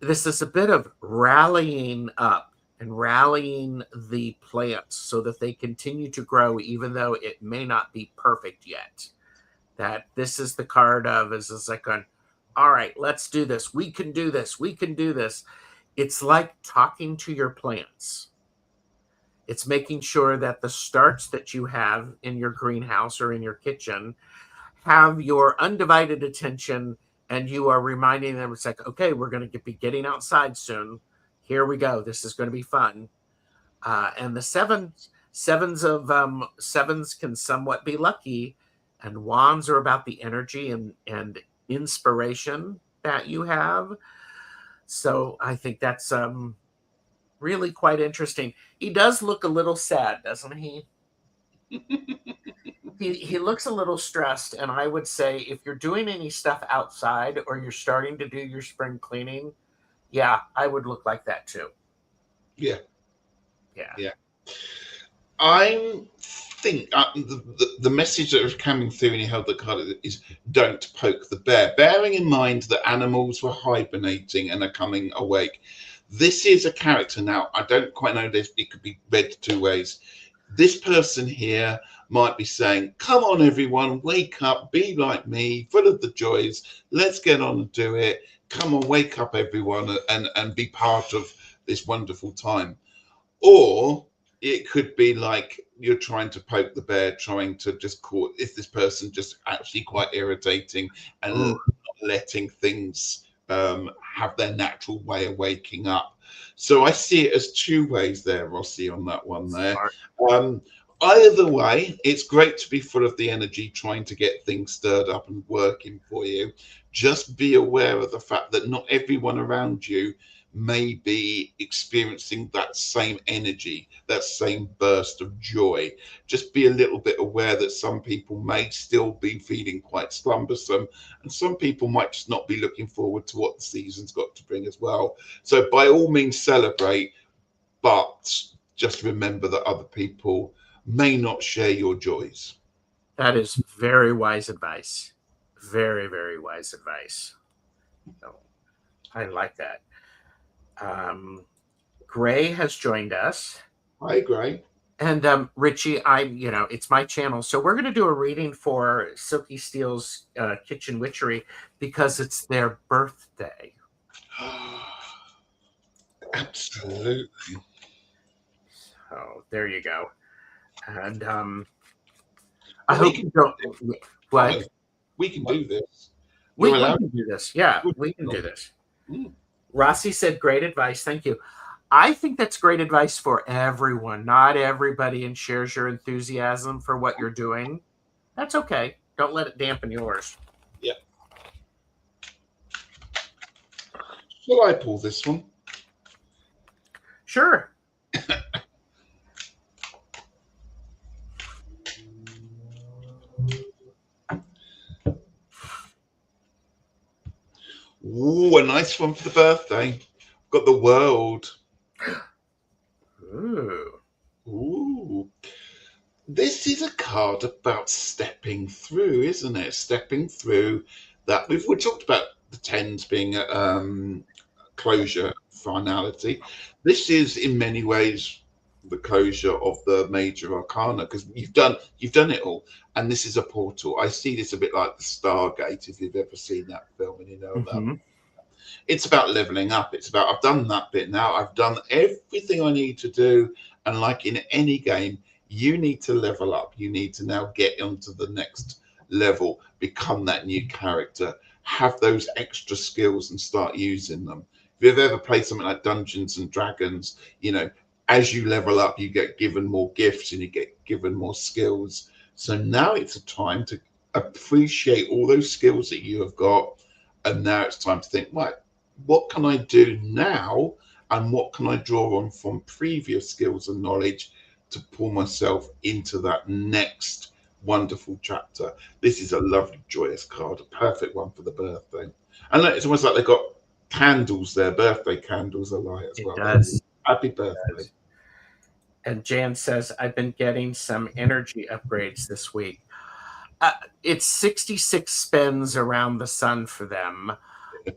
This is a bit of rallying up and rallying the plants so that they continue to grow, even though it may not be perfect yet. That this is the card of, is like going, all right, let's do this. We can do this. We can do this. It's like talking to your plants. It's making sure that the starts that you have in your greenhouse or in your kitchen have your undivided attention, and you are reminding them, it's like, okay, we're going to be getting outside soon. Here we go. This is going to be fun. And the sevens can somewhat be lucky, and wands are about the energy and inspiration that you have. So I think that's really quite interesting. He does look a little sad, doesn't he? He looks a little stressed, and I would say if you're doing any stuff outside or you're starting to do your spring cleaning, yeah, I would look like that too. Yeah. Yeah. I think the message that was coming through when you held the card is don't poke the bear. Bearing in mind that animals were hibernating and are coming awake. This is a character now. I don't quite know this. It could be read two ways. This person here might be saying, come on, everyone, wake up, be like me, full of the joys. Let's get on and do it. Come on, wake up, everyone, and be part of this wonderful time. Or it could be like you're trying to poke the bear, trying to just call, is this person just actually quite irritating and not letting things have their natural way of waking up. So I see it as two ways there, Rossi, on that one there. Either way, it's great to be full of the energy, trying to get things stirred up and working for you. Just be aware of the fact that not everyone around you may be experiencing that same energy, that same burst of joy. Just be a little bit aware that some people may still be feeling quite slumbersome, and some people might just not be looking forward to what the season's got to bring as well. So by all means celebrate, but just remember that other people may not share your joys. That is very wise advice. Very, very wise advice. So, I like that. Gray has joined us. Hi, Gray. And Ritchie, it's my channel. So we're going to do a reading for Silky Steel's Kitchen Witchery because it's their birthday. Absolutely. So there you go. And I hope you don't. What? We can do this. We can do this. Yeah, we can do this. Rossi said, great advice. Thank you. I think that's great advice for everyone. Not everybody shares your enthusiasm for what you're doing. That's okay. Don't let it dampen yours. Yeah. Shall I pull this one? Sure. Ooh, a nice one for the birthday. Got the world. Ooh. This is a card about stepping through, isn't it? Stepping through that. We talked about the tens being closure, finality. This is in many ways the closure of the major arcana, because you've done it all, and this is a portal. I see this a bit like the Stargate, if you've ever seen that film and you know that. It's about leveling up. It's about, I've done that bit now. I've done everything I need to do. And like in any game, you need to level up. You need to now get onto the next level, become that new character, have those extra skills and start using them. If you've ever played something like Dungeons and Dragons, as you level up, you get given more gifts and you get given more skills. So now it's a time to appreciate all those skills that you have got. And now it's time to think, right, what can I do now? And what can I draw on from previous skills and knowledge to pull myself into that next wonderful chapter? This is a lovely, joyous card, a perfect one for the birthday. And it's almost like they've got candles there, birthday candles alight as well. It does. Happy birthday. And Jan says, I've been getting some energy upgrades this week. It's 66 spins around the sun for them. It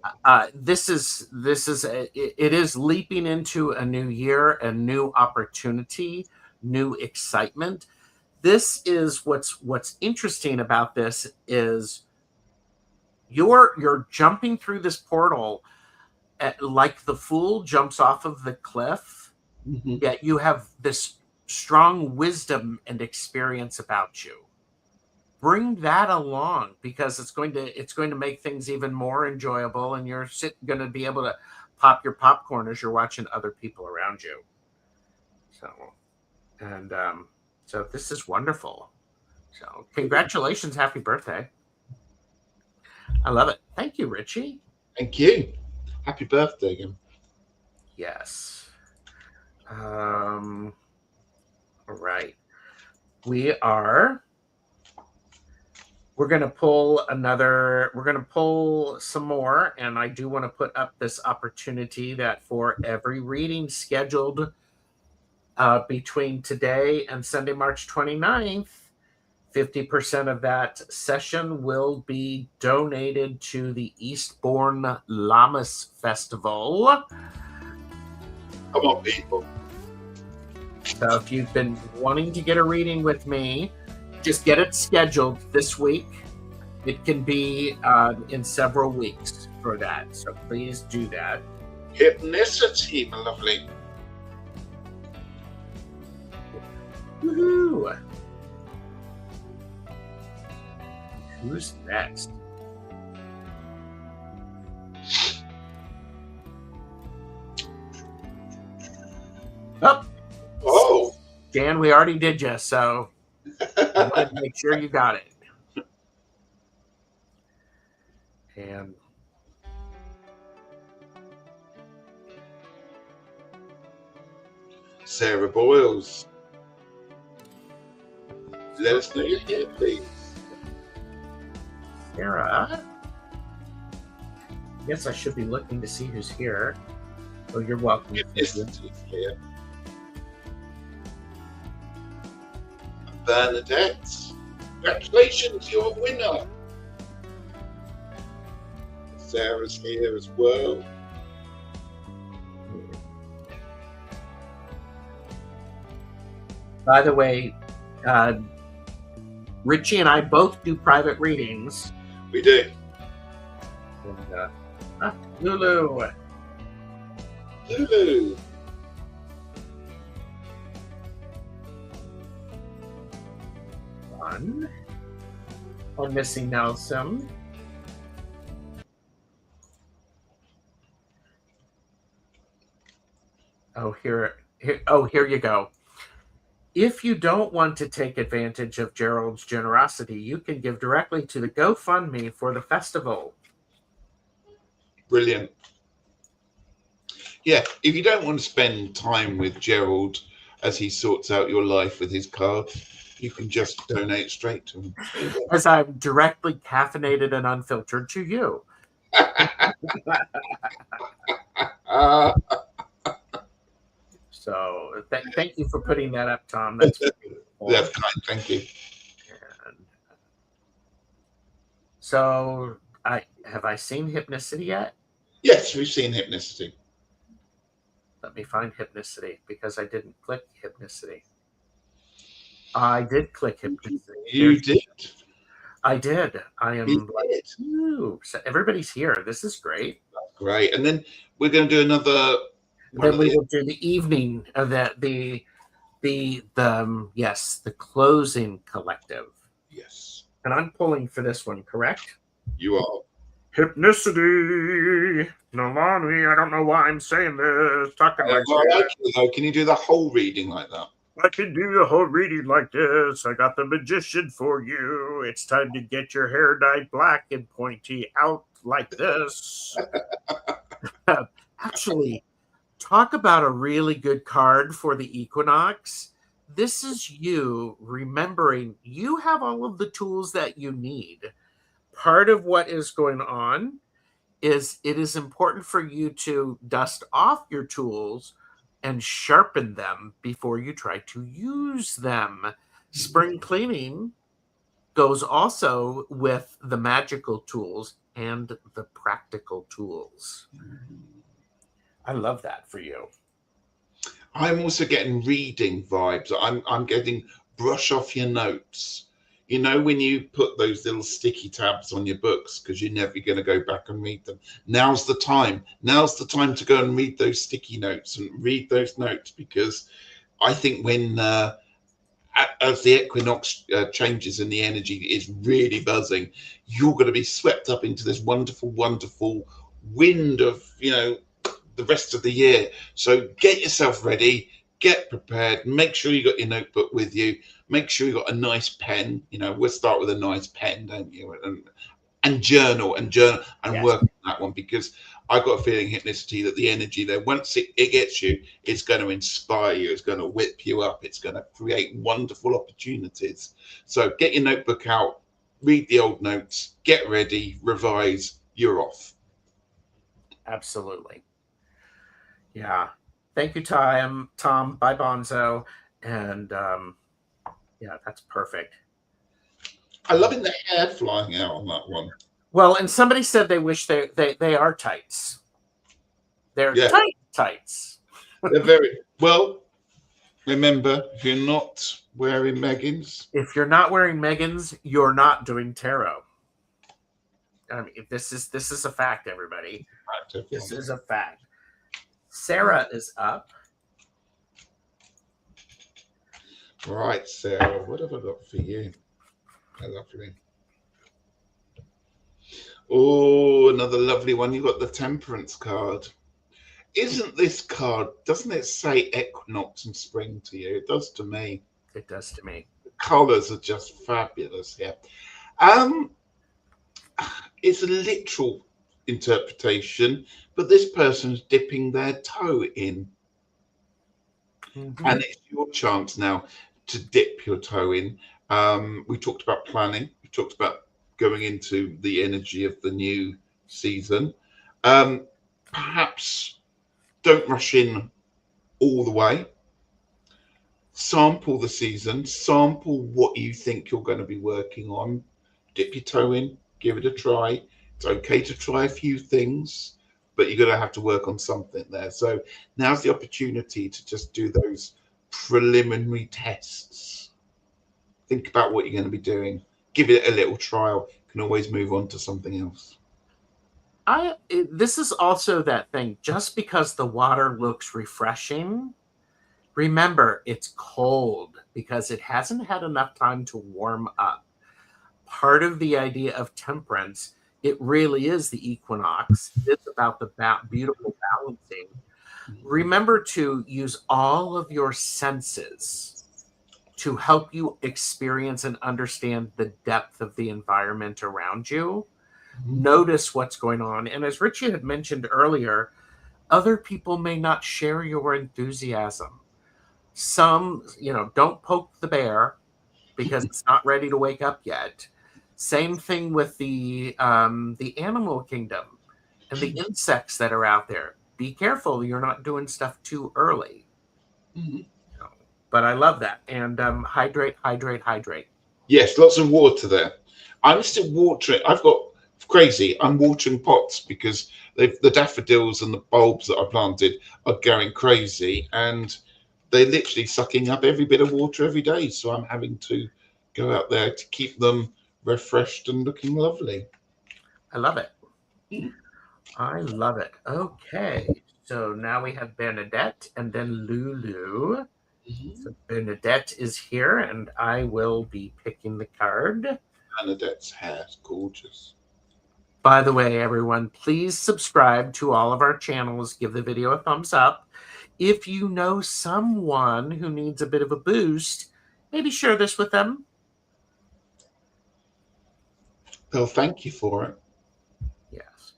is leaping into a new year, a new opportunity, new excitement. This is what's interesting about this is you're jumping through this portal like the fool jumps off of the cliff. Yet you have this strong wisdom and experience about you. Bring that along, because it's going to make things even more enjoyable, and you're going to be able to pop your popcorn as you're watching other people around you. So this is wonderful. So congratulations, happy birthday. I love it. Thank you, Ritchie. Thank you. Happy birthday again. Yes. All right. We're going to pull some more, and I do want to put up this opportunity that for every reading scheduled between today and Sunday, March 29th, 50% of that session will be donated to the Eastbourne Lammas Festival. Come on, people. So if you've been wanting to get a reading with me, just get it scheduled this week. It can be in several weeks for that. So please do that. Hypnicity, my lovely. Woohoo! Who's next? Oh, Dan, we already did you, so I wanted to make sure you got it. And Sarah Boyles. Let us know you're here, please. Sarah, I guess I should be looking to see who's here. Oh, you're welcome. Hypnicity's here. Bernadette, congratulations, you're a winner. Sarah's here as well. By the way, Ritchie and I both do private readings. We do. And, Lulu. Lulu. One. I'm missing Nelson. Oh, here you go. If you don't want to take advantage of Gerald's generosity, you can give directly to the GoFundMe for the festival. Brilliant. Yeah, if you don't want to spend time with Gerald as he sorts out your life with his card, you can just donate straight to him. As I'm directly caffeinated and unfiltered to you. So thank you for putting that up, Tom. That's cool. That's kind. Thank you. And so have I seen Hypnicity yet? Yes, we've seen Hypnicity. Let me find Hypnicity, because I didn't click Hypnicity. I did click Hypnicity. You did. I did. I am. You did. Ooh, so everybody's here. This is great. That's great. And then we're going to do another. Then we will do the evening of that. The closing collective. Yes. And I'm pulling for this one, correct? You are. Hypnicity. Nalani, I don't know why I'm saying this. Talking like that. Can you do the whole reading like that? I can do the whole reading like this. I got the magician for you. It's time to get your hair dyed black and pointy out like this. Actually, talk about a really good card for the equinox. This is you remembering you have all of the tools that you need. Part of what is going on is it is important for you to dust off your tools and sharpen them before you try to use them. Spring cleaning goes also with the magical tools and the practical tools. I love that for you. I'm also getting reading vibes. I'm getting brush off your notes. You know, when you put those little sticky tabs on your books because you're never going to go back and read them. Now's the time. Now's the time to go and read those sticky notes and read those notes, because I think when as the equinox changes and the energy is really buzzing, you're going to be swept up into this wonderful, wonderful wind of, the rest of the year. So get yourself ready, get prepared, make sure you got your notebook with you, make sure you got a nice pen. We'll start with a nice pen, don't you? And journal and Yes. work on that one, because I've got a feeling, Hypnicity, that the energy there, once it gets you, it's going to inspire you, it's going to whip you up, it's going to create wonderful opportunities. So get your notebook out, read the old notes, get ready, revise, you're off. Absolutely. Yeah. Thank you, Tom. Bye, Bonzo. And yeah, that's perfect. I love the hair flying out on that one. Well, and somebody said they wish they are tights. They're tights. They're very well. Remember, if you're not wearing leggings, you're not doing tarot. I mean, this is a fact, everybody. This is a fact. Sarah is up. Right, Sarah. What have I got for you? Lovely. Oh, another lovely one. You got the Temperance card. Isn't this card, doesn't it say equinox and spring to you? It does to me. It does to me. The colours are just fabulous here. It's a literal interpretation, but this person's dipping their toe in. Mm-hmm. And it's your chance now to dip your toe in. We talked about planning. We talked about going into the energy of the new season. Perhaps don't rush in all the way. Sample the season. Sample what you think you're going to be working on. Dip your toe in. Give it a try. It's okay to try a few things, but you're going to have to work on something there. So now's the opportunity to just do those preliminary tests. Think about what you're going to be doing. Give it a little trial. You can always move on to something else. This is also that thing. Just because the water looks refreshing, remember it's cold because it hasn't had enough time to warm up. Part of the idea of temperance, it really is the equinox. It's about the beautiful balancing. Remember to use all of your senses to help you experience and understand the depth of the environment around you. Notice what's going on. And as Ritchie had mentioned earlier, other people may not share your enthusiasm. Some, don't poke the bear because it's not ready to wake up yet. Same thing with the animal kingdom and the insects that are out there. Be careful you're not doing stuff too early. Mm-hmm. But I love that. And hydrate. Yes, lots of water there. I'm still watering. I'm watering pots because the daffodils and the bulbs that I planted are going crazy, and they're literally sucking up every bit of water every day. So I'm having to go out there to keep them refreshed and looking lovely. I love it. I love it. Okay. So now we have Bernadette and then Lulu. Mm-hmm. So Bernadette is here, and I will be picking the card. Bernadette's hair is gorgeous. By the way, everyone, please subscribe to all of our channels. Give the video a thumbs up. If you know someone who needs a bit of a boost, maybe share this with them. They'll thank you for it. Yes.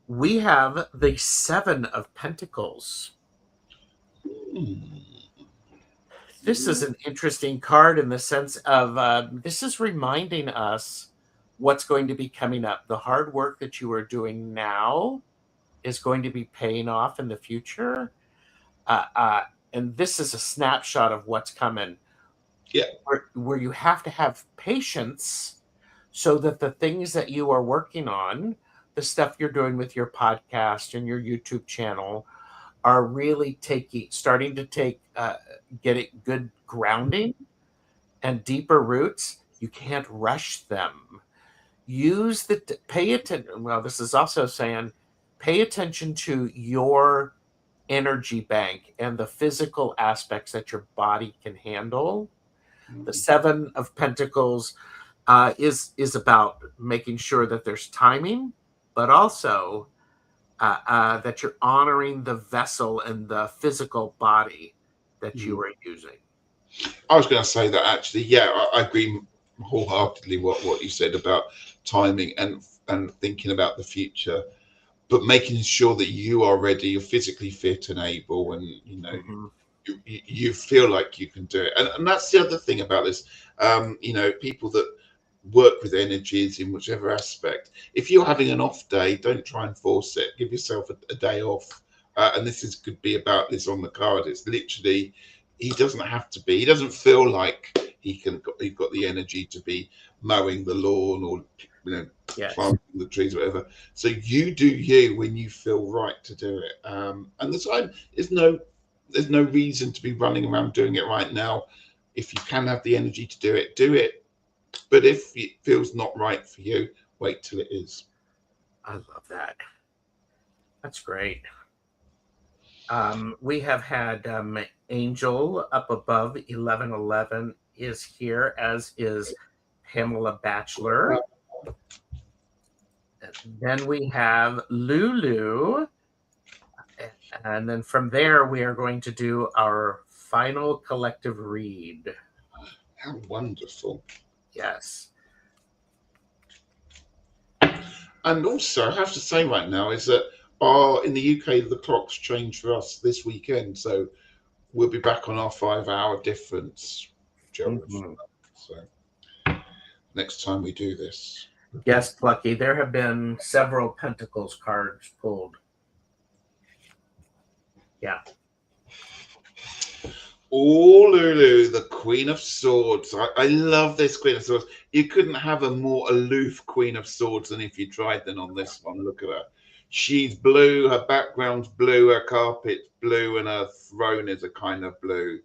We have the Seven of Pentacles. This is an interesting card in the sense of this is reminding us what's going to be coming up. The hard work that you are doing now is going to be paying off in the future. And this is a snapshot of what's coming. Yeah. Where you have to have patience so that the things that you are working on, the stuff you're doing with your podcast and your YouTube channel, are really starting to get it good grounding and deeper roots. You can't rush them. Pay attention. Well, this is also saying, pay attention to your energy bank and the physical aspects that your body can handle. The Mm. Seven of Pentacles is about making sure that there's timing, but also that you're honoring the vessel and the physical body that you are using. I was going to say that actually, yeah, I agree wholeheartedly what you said about timing and thinking about the future, but making sure that you are ready, you're physically fit and able, and you feel like you can do it. And that's the other thing about this. People that work with energies in whichever aspect. If you're having an off day, don't try and force it. Give yourself a day off. And could be about this on the card. It's literally, he doesn't have to be. He doesn't feel like he's got the energy to be mowing the lawn or planting the trees, or whatever. So you do you when you feel right to do it. And the time is there's no reason to be running around doing it right now. If you can have the energy to do it, do it. But if it feels not right for you, wait till it is. I love that. That's great. We have had Angel up above 1111 is here, as is Pamela Batchelor. Then we have Lulu. And then from there, we are going to do our final collective read. How wonderful. Yes. And also, I have to say right now is that in the UK, the clocks change for us this weekend. So we'll be back on our 5-hour difference, Gerald. So next time we do this. Yes, Plucky. There have been several Pentacles cards pulled. Yeah. Oh, Lulu, the Queen of Swords. I love this Queen of Swords. You couldn't have a more aloof Queen of Swords than if you tried than on this one. Look at her. She's blue, her background's blue, her carpet's blue, and her throne is a kind of blue.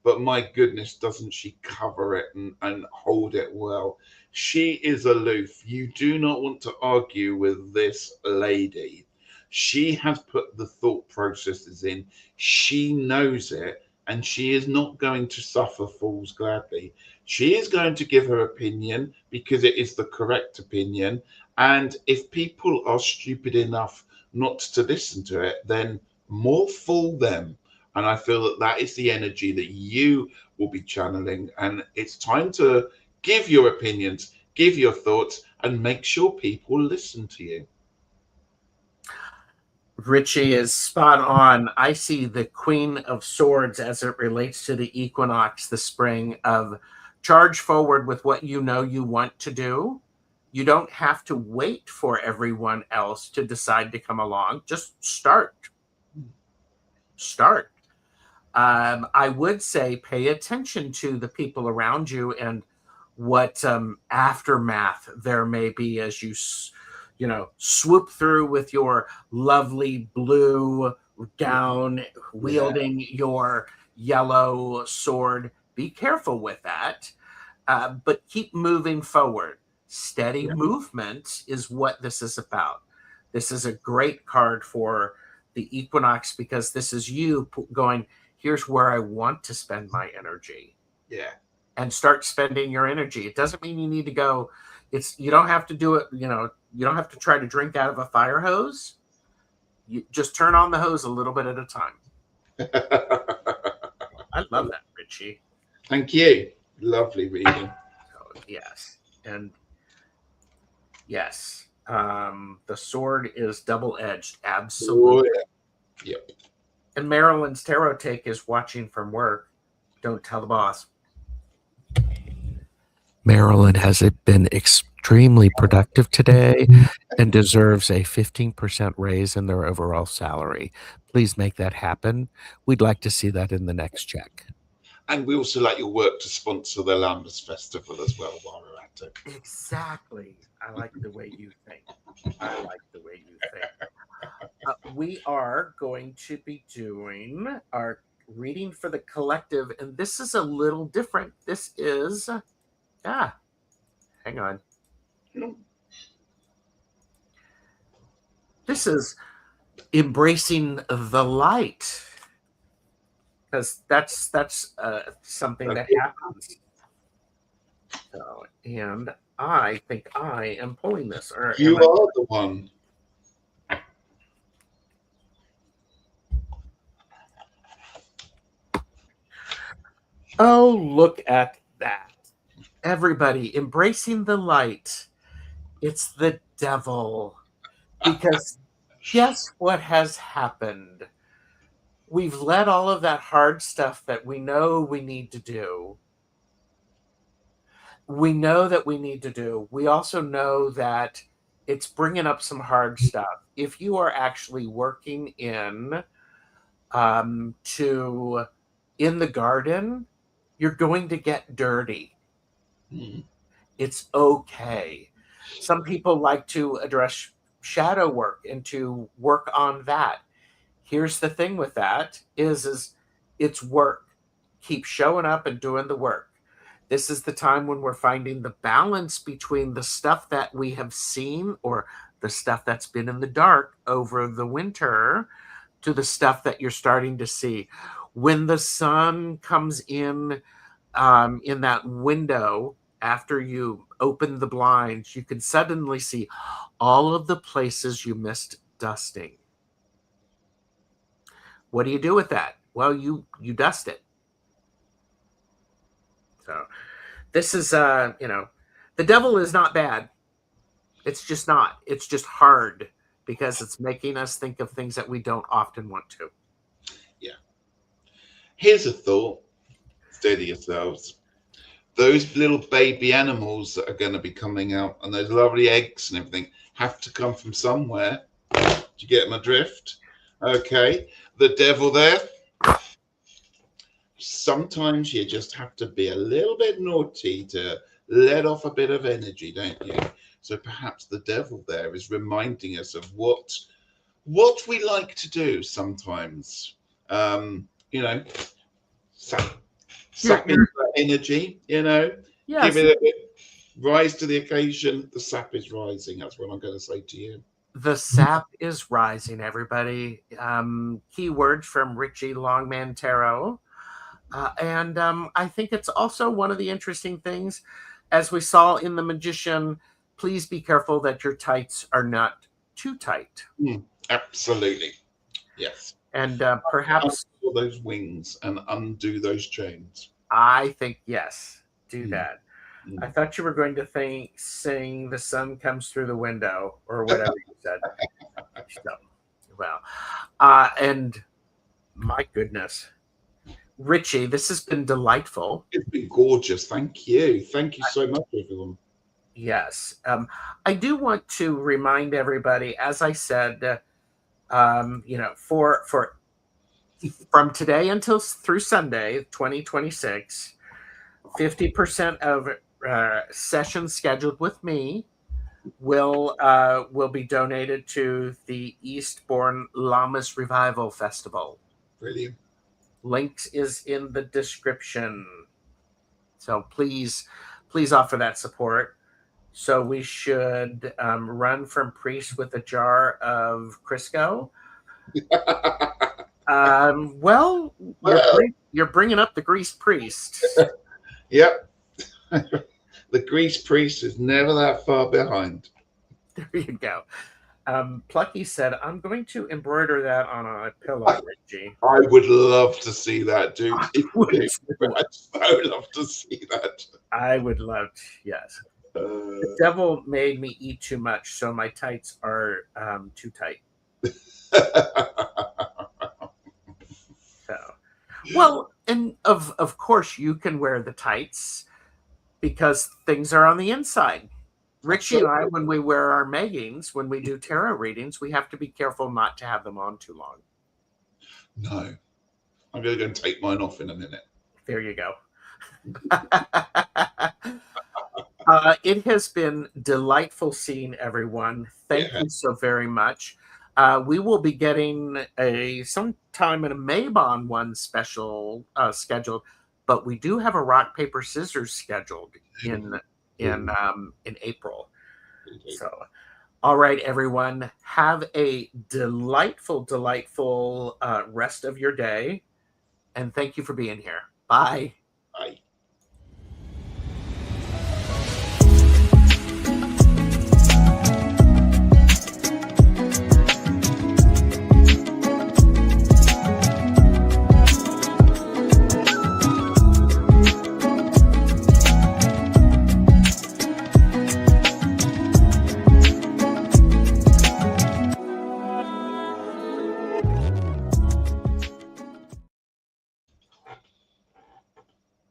But my goodness, doesn't she cover it and hold it well? She is aloof. You do not want to argue with this lady. She has put the thought processes in. She knows it. And she is not going to suffer fools gladly. She is going to give her opinion because it is the correct opinion. And if people are stupid enough not to listen to it, then more fool them. And I feel that that is the energy that you will be channeling. And it's time to give your opinions, give your thoughts, and make sure people listen to you. Ritchie is spot on. I see the Queen of Swords as it relates to the equinox, the spring, of charge forward with what you know you want to do. You don't have to wait for everyone else to decide to come along. Just start. Start. I would say pay attention to the people around you and what aftermath there may be as you swoop through with your lovely blue gown, wielding your yellow sword. Be careful with that, but keep moving forward. Steady movement is what this is about. This is a great card for the equinox because this is you going, here's where I want to spend my energy. Yeah. And start spending your energy. It doesn't mean you need to go. You don't have to do it, you don't have to try to drink out of a fire hose. You just turn on the hose a little bit at a time. I love that, Ritchie. Thank you. Lovely reading. So, yes. And yes, the sword is double-edged. Absolutely. Oh, yeah. Yep. And Marilyn's tarot take is watching from work. Don't tell the boss. Marilyn has been extremely productive today and deserves a 15% raise in their overall salary. Please make that happen. We'd like to see that in the next check. And we also like your work to sponsor the Lambus Festival as well while we're at it. Exactly. I like the way you think. We are going to be doing our reading for the collective, and this is a little different. This is... hang on. This is embracing the light, because that's something that happens. So, and I think I am pulling this. Or You are the one. Oh, look at that. Everybody embracing the light. It's the devil. Because guess what has happened? We've let all of that hard stuff that we know we need to do. We know that we need to do. We also know that it's bringing up some hard stuff. If you are actually working in the garden, you're going to get dirty. It's okay. Some people like to address shadow work and to work on that. Here's the thing with that is it's work. Keep showing up and doing the work. This is the time when we're finding the balance between the stuff that we have seen or the stuff that's been in the dark over the winter to the stuff that you're starting to see. When the sun comes in that window, after you open the blinds, you can suddenly see all of the places you missed dusting. What do you do with that? Well, you dust it. So this is the devil is not bad. It's just not. It's just hard because it's making us think of things that we don't often want to. Yeah. Here's a thought. Steady yourselves. Those little baby animals that are going to be coming out and those lovely eggs and everything have to come from somewhere. Do you get my drift? Okay. The devil there. Sometimes you just have to be a little bit naughty to let off a bit of energy, don't you? So perhaps the devil there is reminding us of what we like to do sometimes. Sap into that energy, Yes. give it a bit, rise to the occasion. The sap is rising. That's what I'm going to say to you. The sap is rising, everybody. Keyword from Ritchie, Man Tarot. And I think it's also one of the interesting things, as we saw in The Magician, please be careful that your tights are not too tight. Absolutely. Yes. And perhaps undo those wings and undo those chains. I think, yes, do that. I thought you were going to sing "The Sun Comes Through the Window" or whatever you said. So, well, and my goodness, Ritchie, this has been delightful. It's been gorgeous. Thank you. Thank you so much, everyone. Yes. I do want to remind everybody, as I said, for from today until through Sunday, 2026, 50% of sessions scheduled with me will be donated to the Eastbourne Llamas Revival Festival. Brilliant. Links is in the description. So please offer that support. So we should run from priest with a jar of Crisco. Well, you're bringing up the grease priest. Yep. The grease priest is never that far behind. There you go. Plucky said, "I'm going to embroider that on a pillow, Ritchie." I would love to see that, dude. I'd so love to see that. I would love to, yes. The devil made me eat too much, so my tights are too tight. So, well, and of course you can wear the tights because things are on the inside. Ritchie and I, when we wear our meggings, when we do tarot readings, we have to be careful not to have them on too long. No. I'm going to go and take mine off in a minute. There you go. It has been delightful seeing everyone. Thank you so very much. We will be getting sometime in a Maybon one special scheduled, but we do have a rock paper scissors scheduled in April. So All right, everyone. Have a delightful rest of your day. And thank you for being here. Bye.